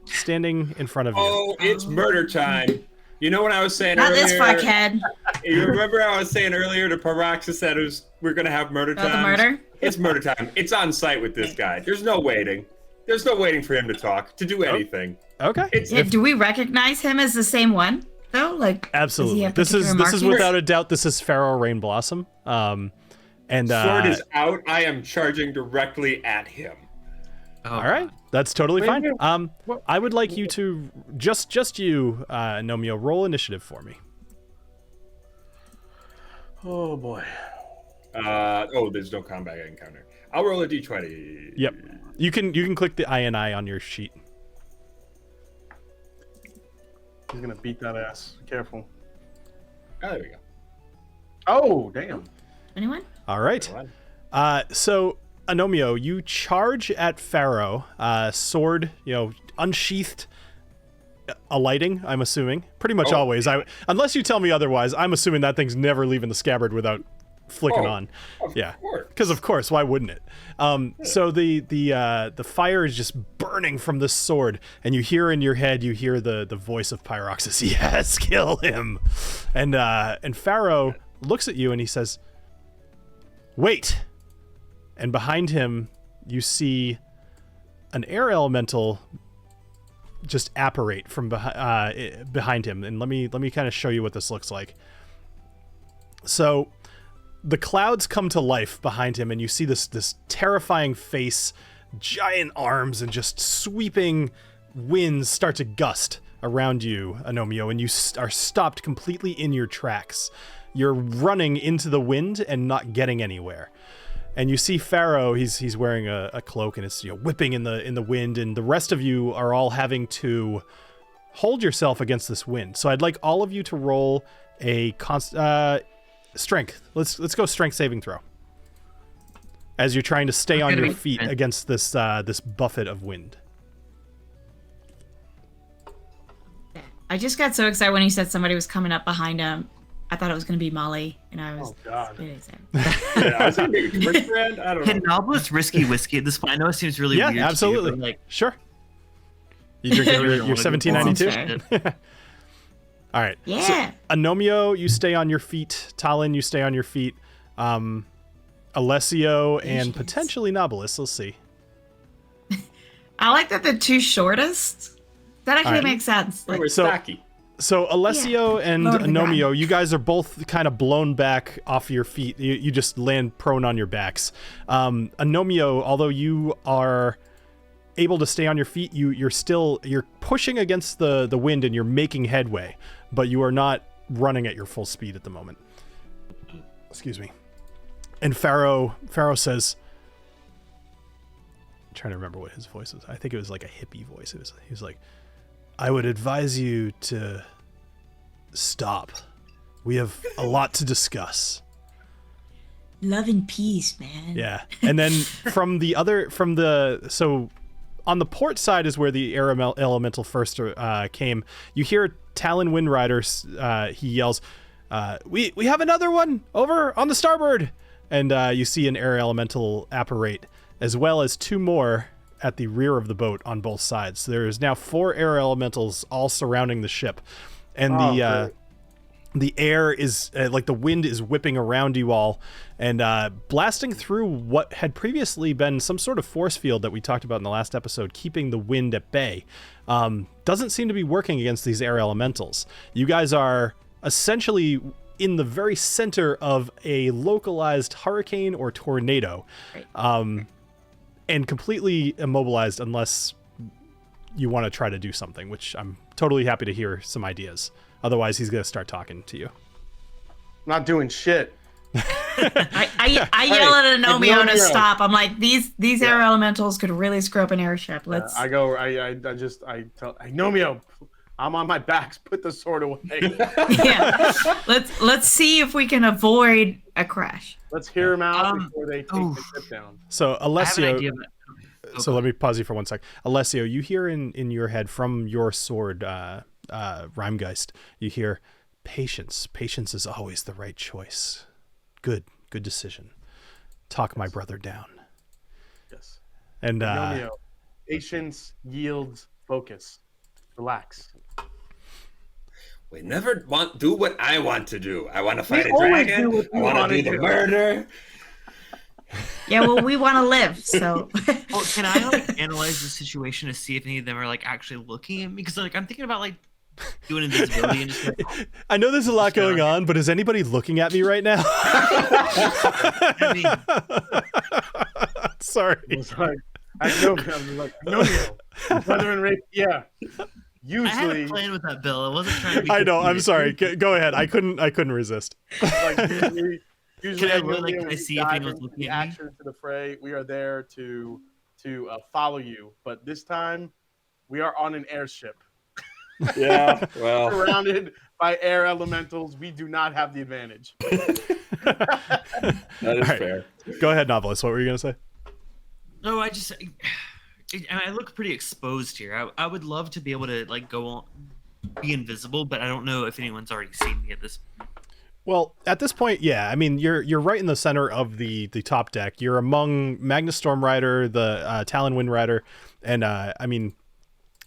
standing in front of you. Oh, it's murder time. You know what I was saying Not earlier? this fuckhead. You remember I was saying earlier to Paraxis that we're going to have murder time? About the murder? It's murder time. It's on site with this guy. There's no waiting. There's no waiting for him to talk, to do anything. Okay. Yeah, do we recognize him as the same one, though? Like, Absolutely. Does he have This is markings? without a doubt, this is Pharaoh Rain Blossom. And Sword is out. I am charging directly at him. Oh, all right. That's totally fine. What? I would like you to just you, Agnomeio, roll initiative for me. Oh boy. There's no combat encounter. I'll roll a d20. Yep. You can click the INI on your sheet. He's gonna beat that ass. Careful. Oh, there we go. Oh damn. Anyone? All right. So Agnomeio, you charge at Pharaoh, sword, unsheathed, alighting, I'm assuming. Pretty much always. Unless you tell me otherwise, I'm assuming that thing's never leaving the scabbard without flicking on. Yeah. Because of course, why wouldn't it? So the fire is just burning from this sword, and you hear in your head, the voice of Pyroxis, yes, kill him. And Pharaoh looks at you and he says, wait. And behind him, you see an air elemental just apparate from behind him. And let me kind of show you what this looks like. So the clouds come to life behind him, and you see this terrifying face, giant arms, and just sweeping winds start to gust around you, Agnomeio, and you are stopped completely in your tracks. You're running into the wind and not getting anywhere. And you see Pharaoh, he's wearing a cloak, and it's whipping in the wind, and the rest of you are all having to hold yourself against this wind. So I'd like all of you to roll a strength. Let's go strength saving throw. As you're trying to stay on your feet against this buffet of wind. I just got so excited when he said somebody was coming up behind him. I thought it was going to be Molly, and I was really excited. Yeah, I was thinking Quick Brand. I don't know. Can Knobolas risky whiskey at this point? I know it seems really weird. Yeah, absolutely. To you, but Sure. You drink your 1792? All right. Yeah. So, Agnomeio, you stay on your feet. TaLin, you stay on your feet. Alessio and potentially Knobolas. Let's see. I like that the two shortest. That actually makes sense. We're So- stocky. So Alessio and lower to the ground. Agnomeio, you guys are both kind of blown back off your feet. You just land prone on your backs. Agnomeio, although you are able to stay on your feet, you're pushing against the wind and you're making headway, but you are not running at your full speed at the moment. Excuse me. And Pharaoh says, I'm trying to remember what his voice was. I think it was like a hippie voice. He was like, I would advise you to stop. We have a lot to discuss. Love and peace, man. Yeah. And then so on the port side is where the air elemental first came. You hear TaLin Windrider, he yells, we have another one over on the starboard. And you see an air elemental apparate, as well as 2 more at the rear of the boat on both sides. So there's now 4 air elementals all surrounding the ship. And the air is like the wind is whipping around you all and blasting through what had previously been some sort of force field that we talked about in the last episode, keeping the wind at bay. Doesn't seem to be working against these air elementals. You guys are essentially in the very center of a localized hurricane or tornado. Right. And completely immobilized unless you want to try to do something, which I'm totally happy to hear some ideas. Otherwise, he's going to start talking to you. Not doing shit. I yell at Agnomeio to stop. I'm like, these air elementals could really screw up an airship. Let's. I tell Agnomeio, I'm on my back. Put the sword away. Yeah. Let's see if we can avoid a crash. Let's hear him out before they take the ship down. So Alessio. I have an idea, So let me pause you for 1 sec. Alessio, you hear in your head from your sword, Rhymegeist, you hear, patience. Patience is always the right choice. Good decision. Talk my brother down. Yes. And Agnomeio, patience yields focus. Relax. We never do what I want to do. I want to fight a always dragon. do what I you want wanna to do the do. murder. Yeah, well, we want to live, so. Well, can I like analyze the situation to see if any of them are like actually looking at me? Because like I'm thinking about like doing invisibility and just like, I know there's a lot going on, but is anybody looking at me right now? I mean, Sorry. It's like, Agnomeio, brother and Rape, yeah. I had a Usually, plan with that, Bill. I wasn't trying to be I know. I'm confused. sorry. Go ahead. I couldn't resist. usually Can I really, like, Agnomeio, can I we see if dive anyone's into looking the at me? action to the fray. We are there to follow you, but this time we are on an airship. Yeah, well, Surrounded by air elementals, we do not have the advantage. that is Alright. fair. Go ahead, Knobolas. What were you gonna say? No, I look pretty exposed here. I would love to be able to like go on, be invisible, but I don't know if anyone's already seen me at this point. Well, at this point, yeah. I mean, you're right in the center of the top deck. You're among Magnus Stormrider, the TaLin Windrider, and I mean,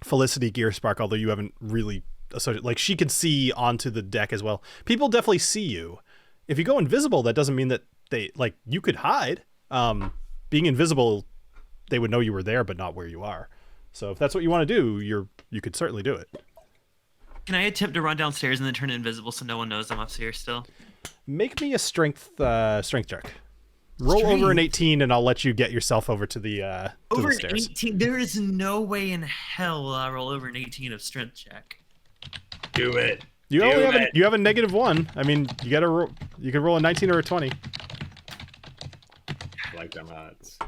Felicity Gearspark. Although you haven't really associated, like she can see onto the deck as well. People definitely see you. If you go invisible, that doesn't mean that you could hide. Being invisible, they would know you were there, but not where you are. So if that's what you want to do, you could certainly do it. Can I attempt to run downstairs and then turn invisible so no one knows I'm upstairs still? Make me a strength check. Roll over an 18, and I'll let you get yourself over to the Over an stairs. 18? There is no way in hell will I roll over an 18 of strength check. Do it. You only Do have it. you have a -1. I mean, you got to roll. You can roll a 19 or a 20. I like them odds.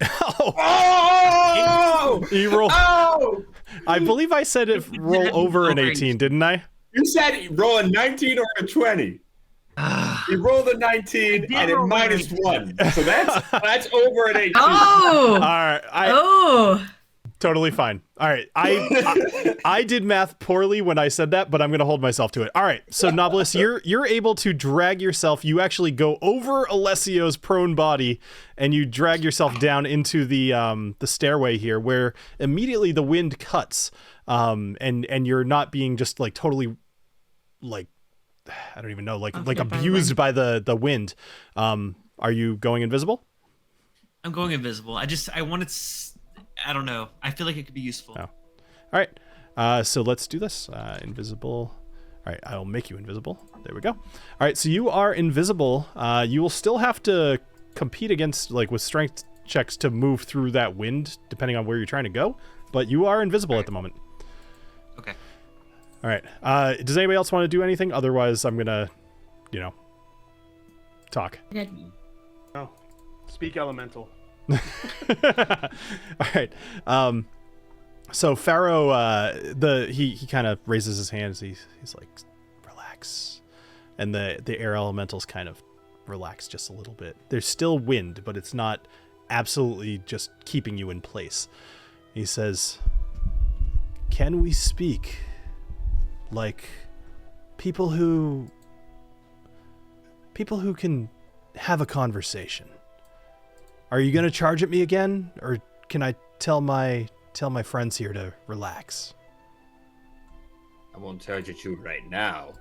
Oh, Oh! you roll. Oh! I believe I said it roll over an 18, didn't I? You said roll a 19 or a 20. You rolled a 19 and it roll a minus 19. 1. So that's over an 18. Oh! All right, Oh! totally fine. All right, I did math poorly when I said that, but I'm gonna hold myself to it. All right, so Knobolas, you're able to drag yourself. You actually go over Alessio's prone body, and you drag yourself down into the stairway here, where immediately the wind cuts, and you're not being just like totally, like, I don't even know, like abused by the wind. Are you going invisible? I'm going invisible. I want to. I don't know. I feel like it could be useful. Oh. All right. So let's do this. Invisible. All right. I'll make you invisible. There we go. All right. So you are invisible. You will still have to compete against, like, with strength checks to move through that wind, depending on where you're trying to go. But you are invisible at the moment. Okay. All right. Does anybody else want to do anything? Otherwise, I'm gonna, talk. Good. Oh, speak elemental. All right. So Pharaoh, he kind of raises his hands. He's like, relax, and the air elementals kind of relax just a little bit. There's still wind, but it's not absolutely just keeping you in place. He says, "Can we speak like people who can have a conversation? Are you going to charge at me again, or can I tell my friends here to relax?" I won't charge at you right now.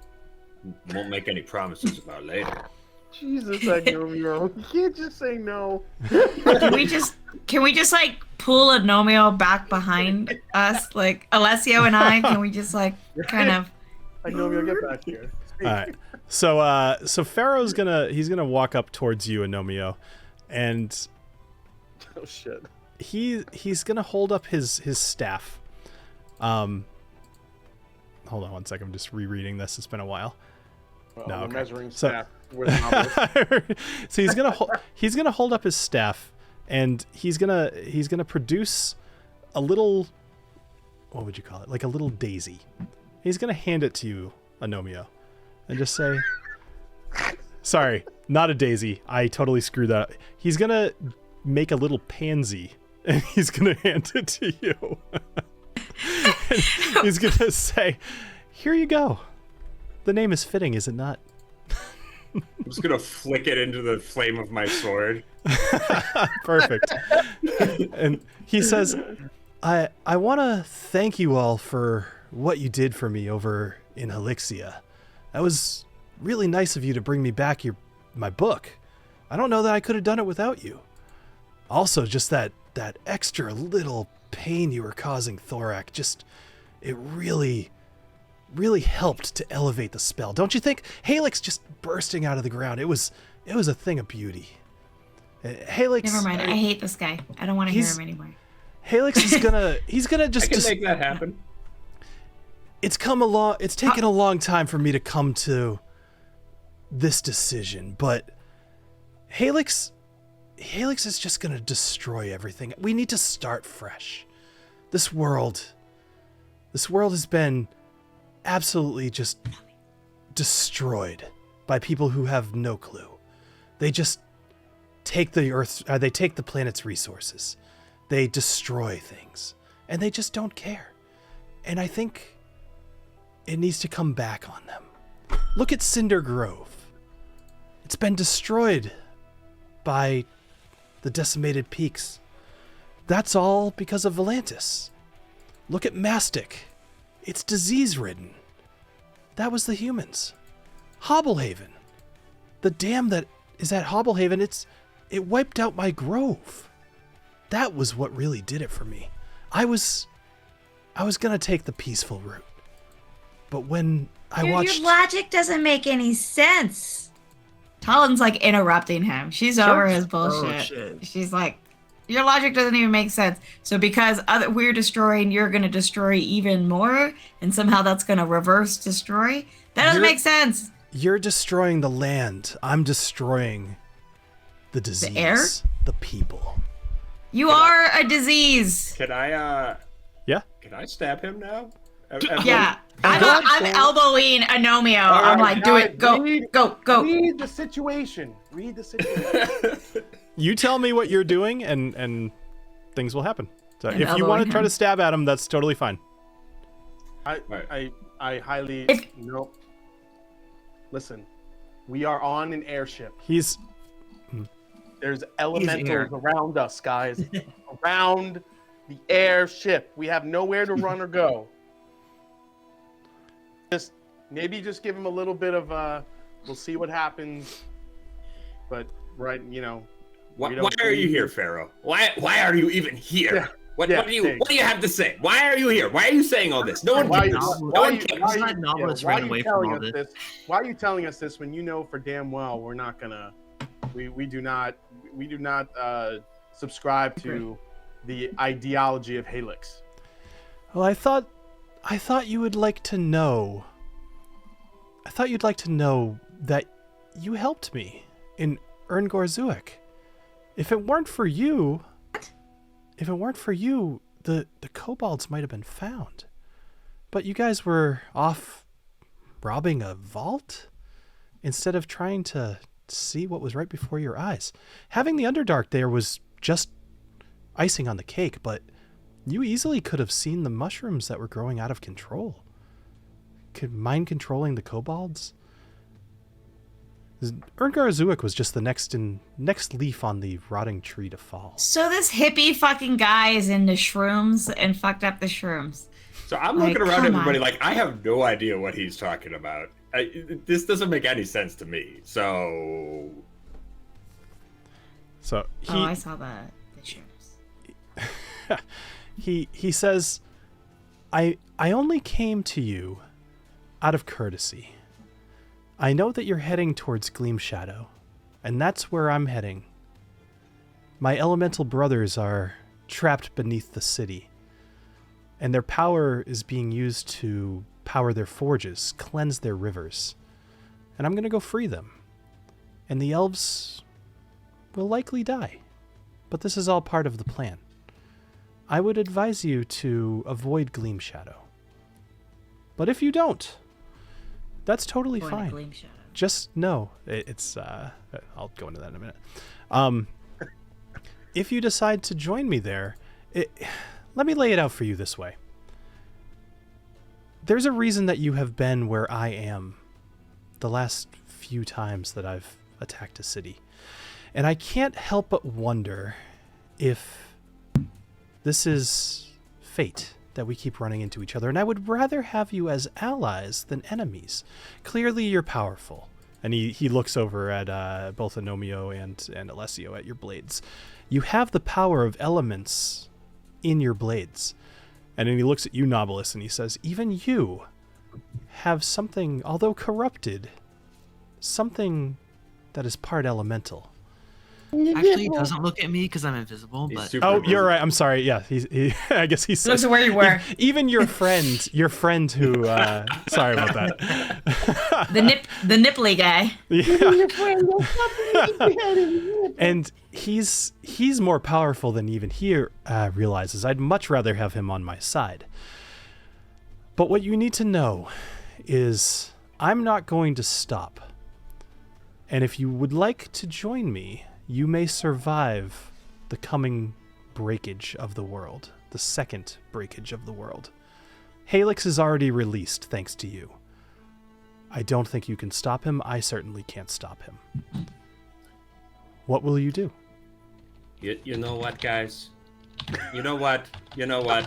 Won't make any promises about later. Jesus, Agnomeio. You can't just say no. Can we just like pull Agnomeio back behind us, like Alessio and I? Can we just like kind of? Agnomeio, get back here. Speak. All right. So Pharaoh's gonna walk up towards you, Agnomeio, and Oh shit. he's gonna hold up his staff. Hold on one second. I'm just rereading this. It's been a while. Well, No, the okay. measuring So- staff. Where's the novelist? So he's gonna hold up his staff, and he's gonna produce a little, what would you call it? Like a little daisy. He's gonna hand it to you, Agnomeio, and just say, sorry, not a daisy. I totally screwed that up. He's gonna make a little pansy, and he's gonna hand it to you. And he's gonna say, here you go. The name is fitting, is it not? I'm just gonna flick it into the flame of my sword. Perfect. And he says, I want to thank you all for what you did for me over in Helixia. That was really nice of you to bring me back my book. I don't know that I could have done it without you. Also, just that extra little pain you were causing Thorak, it really helped to elevate the spell. Don't you think? Halix just bursting out of the ground. It was a thing of beauty. Halix. Never mind. I hate this guy. I don't want to hear him anymore. Halix is he's gonna I just can make that happen. it's taken a long time for me to come to this decision, but Halix is just gonna destroy everything. We need to start fresh. This world has been absolutely just destroyed by people who have no clue. They just take the planet's resources. They destroy things, and they just don't care. And I think it needs to come back on them. Look at Cinder Grove. It's been destroyed by the decimated peaks. That's all because of Volantis. Look at Mastic. It's disease-ridden. That was the humans. Hobblehaven. The dam that is at Hobblehaven, it wiped out my grove. That was what really did it for me. I was gonna take the peaceful route. But when I watched... Your logic doesn't make any sense. TaLin's like interrupting him. She's over his bullshit. Bullshit. She's like, your logic doesn't even make sense. So because we're destroying, you're going to destroy even more, and somehow that's going to reverse destroy? That doesn't make sense. You're destroying the land. I'm destroying the disease. air? The people. You are a disease. Can I Yeah? Can I stab him now? Yeah. I'm elbowing Agnomeio. I'm like, do it. Go. Read the situation. You tell me what you're doing, and things will happen. So And if you want to elbowing try him. to stab at him, that's totally fine. I highly If- nope. Listen, we are on an airship. There's elementals around us, guys. Around the airship. We have nowhere to run or go. Maybe just give him a little bit of we'll see what happens. But Why are you here, Pharaoh? Why are you even here? Yeah. What Yeah, do you have to say? Why are you here? Why are you saying all this? No one Why, cares. why, No why, one you- cares. why, Glad you- Knobolas yeah, why ran are away you from telling all us this. this? Why are you telling us this when you know for damn well we're not gonna, we do not subscribe to the ideology of Helix. Well, I thought you would like to know. I thought you'd like to know that you helped me in Erngorzuk. If it weren't for you, the kobolds might have been found. But you guys were off robbing a vault instead of trying to see what was right before your eyes. Having the Underdark there was just icing on the cake, but you easily could have seen the mushrooms that were growing out of control. Mind controlling the kobolds? Erngarzuk was just the next leaf on the rotting tree to fall. So this hippie fucking guy is into shrooms and fucked up the shrooms. So I'm Like, looking around come everybody on. like I have no idea what he's talking about. This doesn't make any sense to me. So I saw the shrooms. he says, I only came to you out of courtesy. I know that you're heading towards Gleam Shadow, and that's where I'm heading. My elemental brothers are trapped beneath the city, and their power is being used to power their forges, cleanse their rivers. And I'm going to go free them. And the elves will likely die. But this is all part of the plan. I would advise you to avoid Gleam Shadow. But if you don't, that's totally Going to fine. Gleam Shadow. Just know it's I'll go into that in a minute. If you decide to join me there, let me lay it out for you this way. There's a reason that you have been where I am the last few times that I've attacked a city. And I can't help but wonder if this is fate that we keep running into each other. And I would rather have you as allies than enemies. Clearly you're powerful. And he looks over at both Agnomeio and Alessio at your blades. You have the power of elements in your blades. And then he looks at you, Knobolas, and he says, even you have something, although corrupted, something that is part elemental. Actually, he doesn't look at me because I'm invisible. he's But super Oh, busy. you're right. I'm sorry. Yeah, I guess he says. Looks where you were. Even your friend who. Sorry about that. The nipply guy. Yeah. And he's more powerful than even he realizes. I'd much rather have him on my side. But what you need to know is I'm not going to stop. And if you would like to join me, you may survive the coming breakage of the world, the second breakage of the world. Helix is already released thanks to you. I don't think you can stop him. I certainly can't stop him. What will you do? You know what, guys? You know what,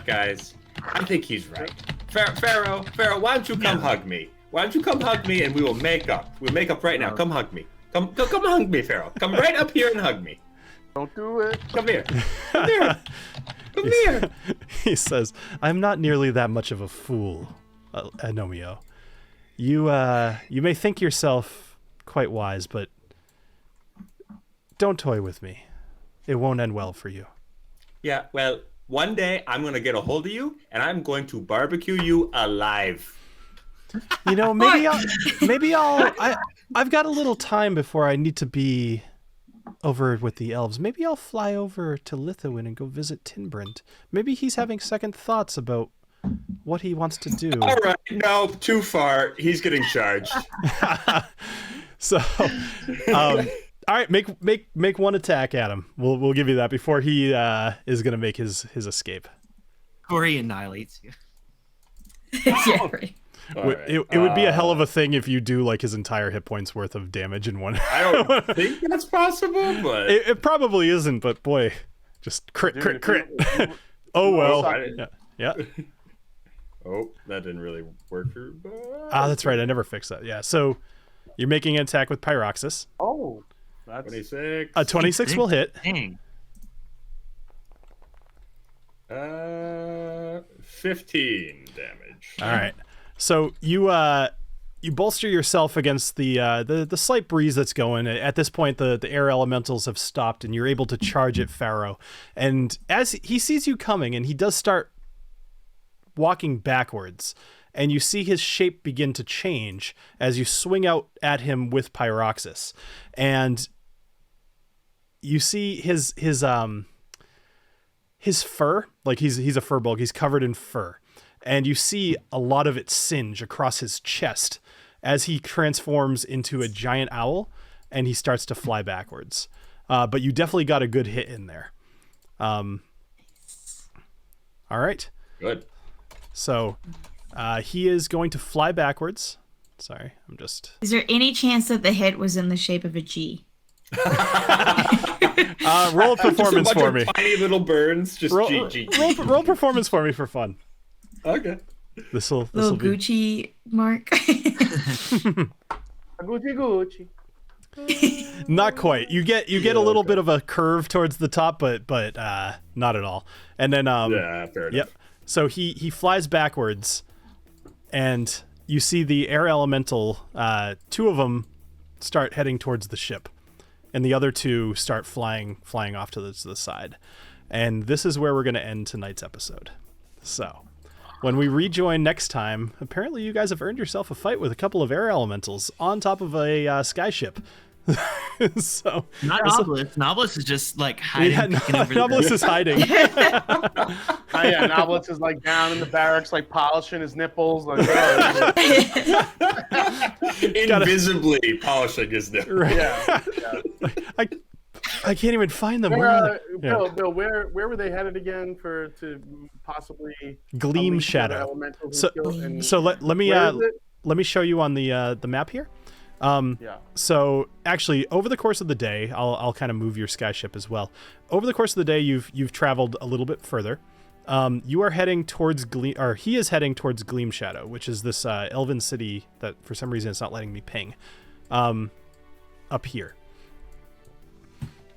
guys? I think he's right. Pharaoh, why don't you come hug me? Why don't you come hug me and we will make up. We'll make up right now. Come hug me. Come hug me, Pharaoh. Come right up here and hug me. Don't do it. Come here. Come here. Come here. He says, I'm not nearly that much of a fool, Agnomeio. You may think yourself quite wise, but don't toy with me. It won't end well for you. Yeah, well, one day I'm going to get a hold of you and I'm going to barbecue you alive. You know, I've got a little time before I need to be over with the elves. Maybe I'll fly over to Lithuania and go visit Tinbrand. Maybe he's having second thoughts about what he wants to do. All right, no, too far. He's getting charged. So, all right, make one attack at him. We'll give you that before he is going to make his escape. or he annihilates you. Yeah, right. It would be a hell of a thing if you do like his entire hit points worth of damage in one. I don't think that's possible, but It probably isn't, but boy, just crit. If you- Oh well. I- Yeah. oh, that didn't really work for. Ah, that's right. I never fixed that. Yeah. So you're making an attack with Pyroxis. Oh, that's 26. A 26 will hit. Dang. 15 damage. All right. So you bolster yourself against the slight breeze that's going. At this point, the air elementals have stopped, and you're able to charge at Pharaoh. And as he sees you coming, and he does start walking backwards, and you see his shape begin to change as you swing out at him with Pyroxis, and you see his fur, like he's a fur bulk. He's covered in fur. And you see a lot of it singe across his chest as he transforms into a giant owl and he starts to fly backwards. But you definitely got a good hit in there. All right. Good. So he is going to fly backwards. Sorry, I'm just... Is there any chance that the hit was in the shape of a G? Roll performance just a bunch for of me. Tiny little burns. Just Roll, GG. roll performance for me for fun. Okay. This will Little be... Gucci mark. Gucci. Not quite. You get a little bit of a curve towards the top, but not at all. And then Yeah, fair enough. yep. So he flies backwards, and you see the air elemental. Two of them start heading towards the ship, and the other two start flying off to the side. And this is where we're going to end tonight's episode. So, when we rejoin next time, apparently you guys have earned yourself a fight with a couple of air elementals on top of a skyship. So Not Knobolas. Knobolas is just like hiding. yeah, peeking over the Knobolas is hiding. Oh yeah, Knobolas is like down in the barracks, like polishing his nipples. Like, Invisibly polishing his nipple. Right. yeah. I can't even find them. Bill, where were they headed again to possibly Gleam unleash Shadow. the elemental So, skill and- so let me Where is it? let me show you on the map here. Yeah. So actually, over the course of the day, I'll kind of move your skyship as well. Over the course of the day, you've traveled a little bit further. You are heading towards he is heading towards Gleam Shadow, which is this elven city that for some reason it's not letting me ping. Up here.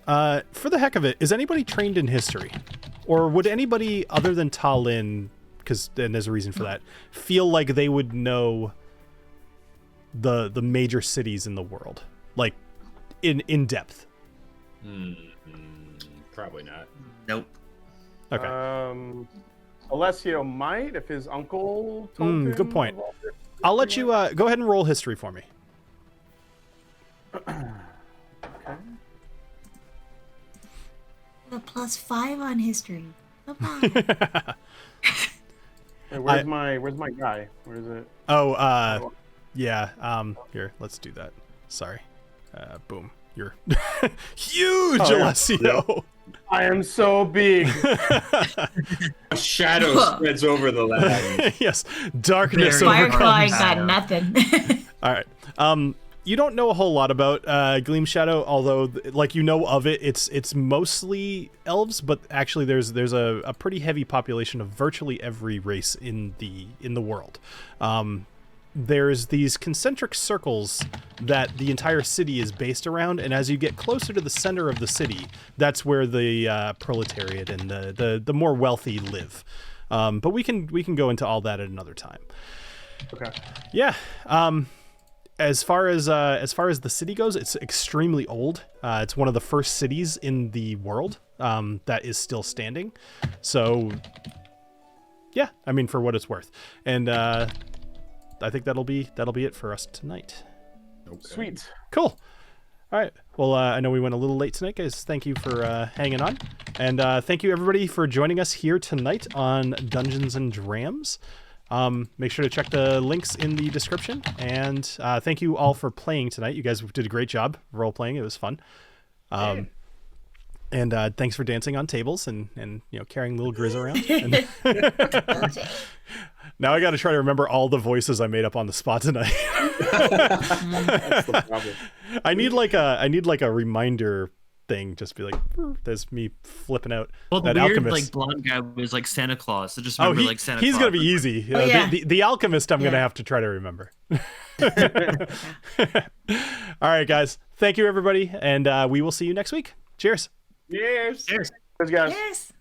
For the heck of it, is anybody trained in history, or would anybody other than TaLin, because and there's a reason for that, feel like they would know the major cities in the world, like in depth? Probably not. Nope. Okay. Alessio might if his uncle told him. Good point. of all this. I'll let you go ahead and roll history for me. Okay. The +5 on history. Come on. Hey, where's my guy? Where is it? Oh, yeah. Here, let's do that. Sorry. Boom. You're huge, Oh, yeah. Alessio. I am so big. A shadow spreads over the land. Yes, darkness Very Firefly overcomes. got nothing. All right. You don't know a whole lot about Gleam Shadow, although like you know of it. It's mostly elves, but actually there's a pretty heavy population of virtually every race in the world. There's these concentric circles that the entire city is based around, and as you get closer to the center of the city, that's where the proletariat and the more wealthy live. But we can go into all that at another time. Okay. Yeah. As far as the city goes, it's extremely old. It's one of the first cities in the world that is still standing. So, yeah, I mean, for what it's worth, and I think that'll be it for us tonight. Okay. Sweet. Cool. All right. Well, I know we went a little late tonight, guys. Thank you for hanging on, and thank you everybody for joining us here tonight on Dungeons and Drams. Make sure to check the links in the description, and thank you all for playing tonight. You guys did a great job role-playing. It was fun. And thanks for dancing on tables and carrying little Grizz around. And now I got to try to remember all the voices I made up on the spot tonight. That's the problem. I need like a reminder thing. Just be like, there's me flipping out. Well, the that weird alchemist. blonde guy was like Santa Claus. So just remember like Santa he's Claus. gonna be easy. Oh, yeah. The alchemist, I'm gonna Yeah. have to try to remember. All right, guys. Thank you, everybody, and we will see you next week. Cheers. Cheers. Cheers. Those guys. Yes.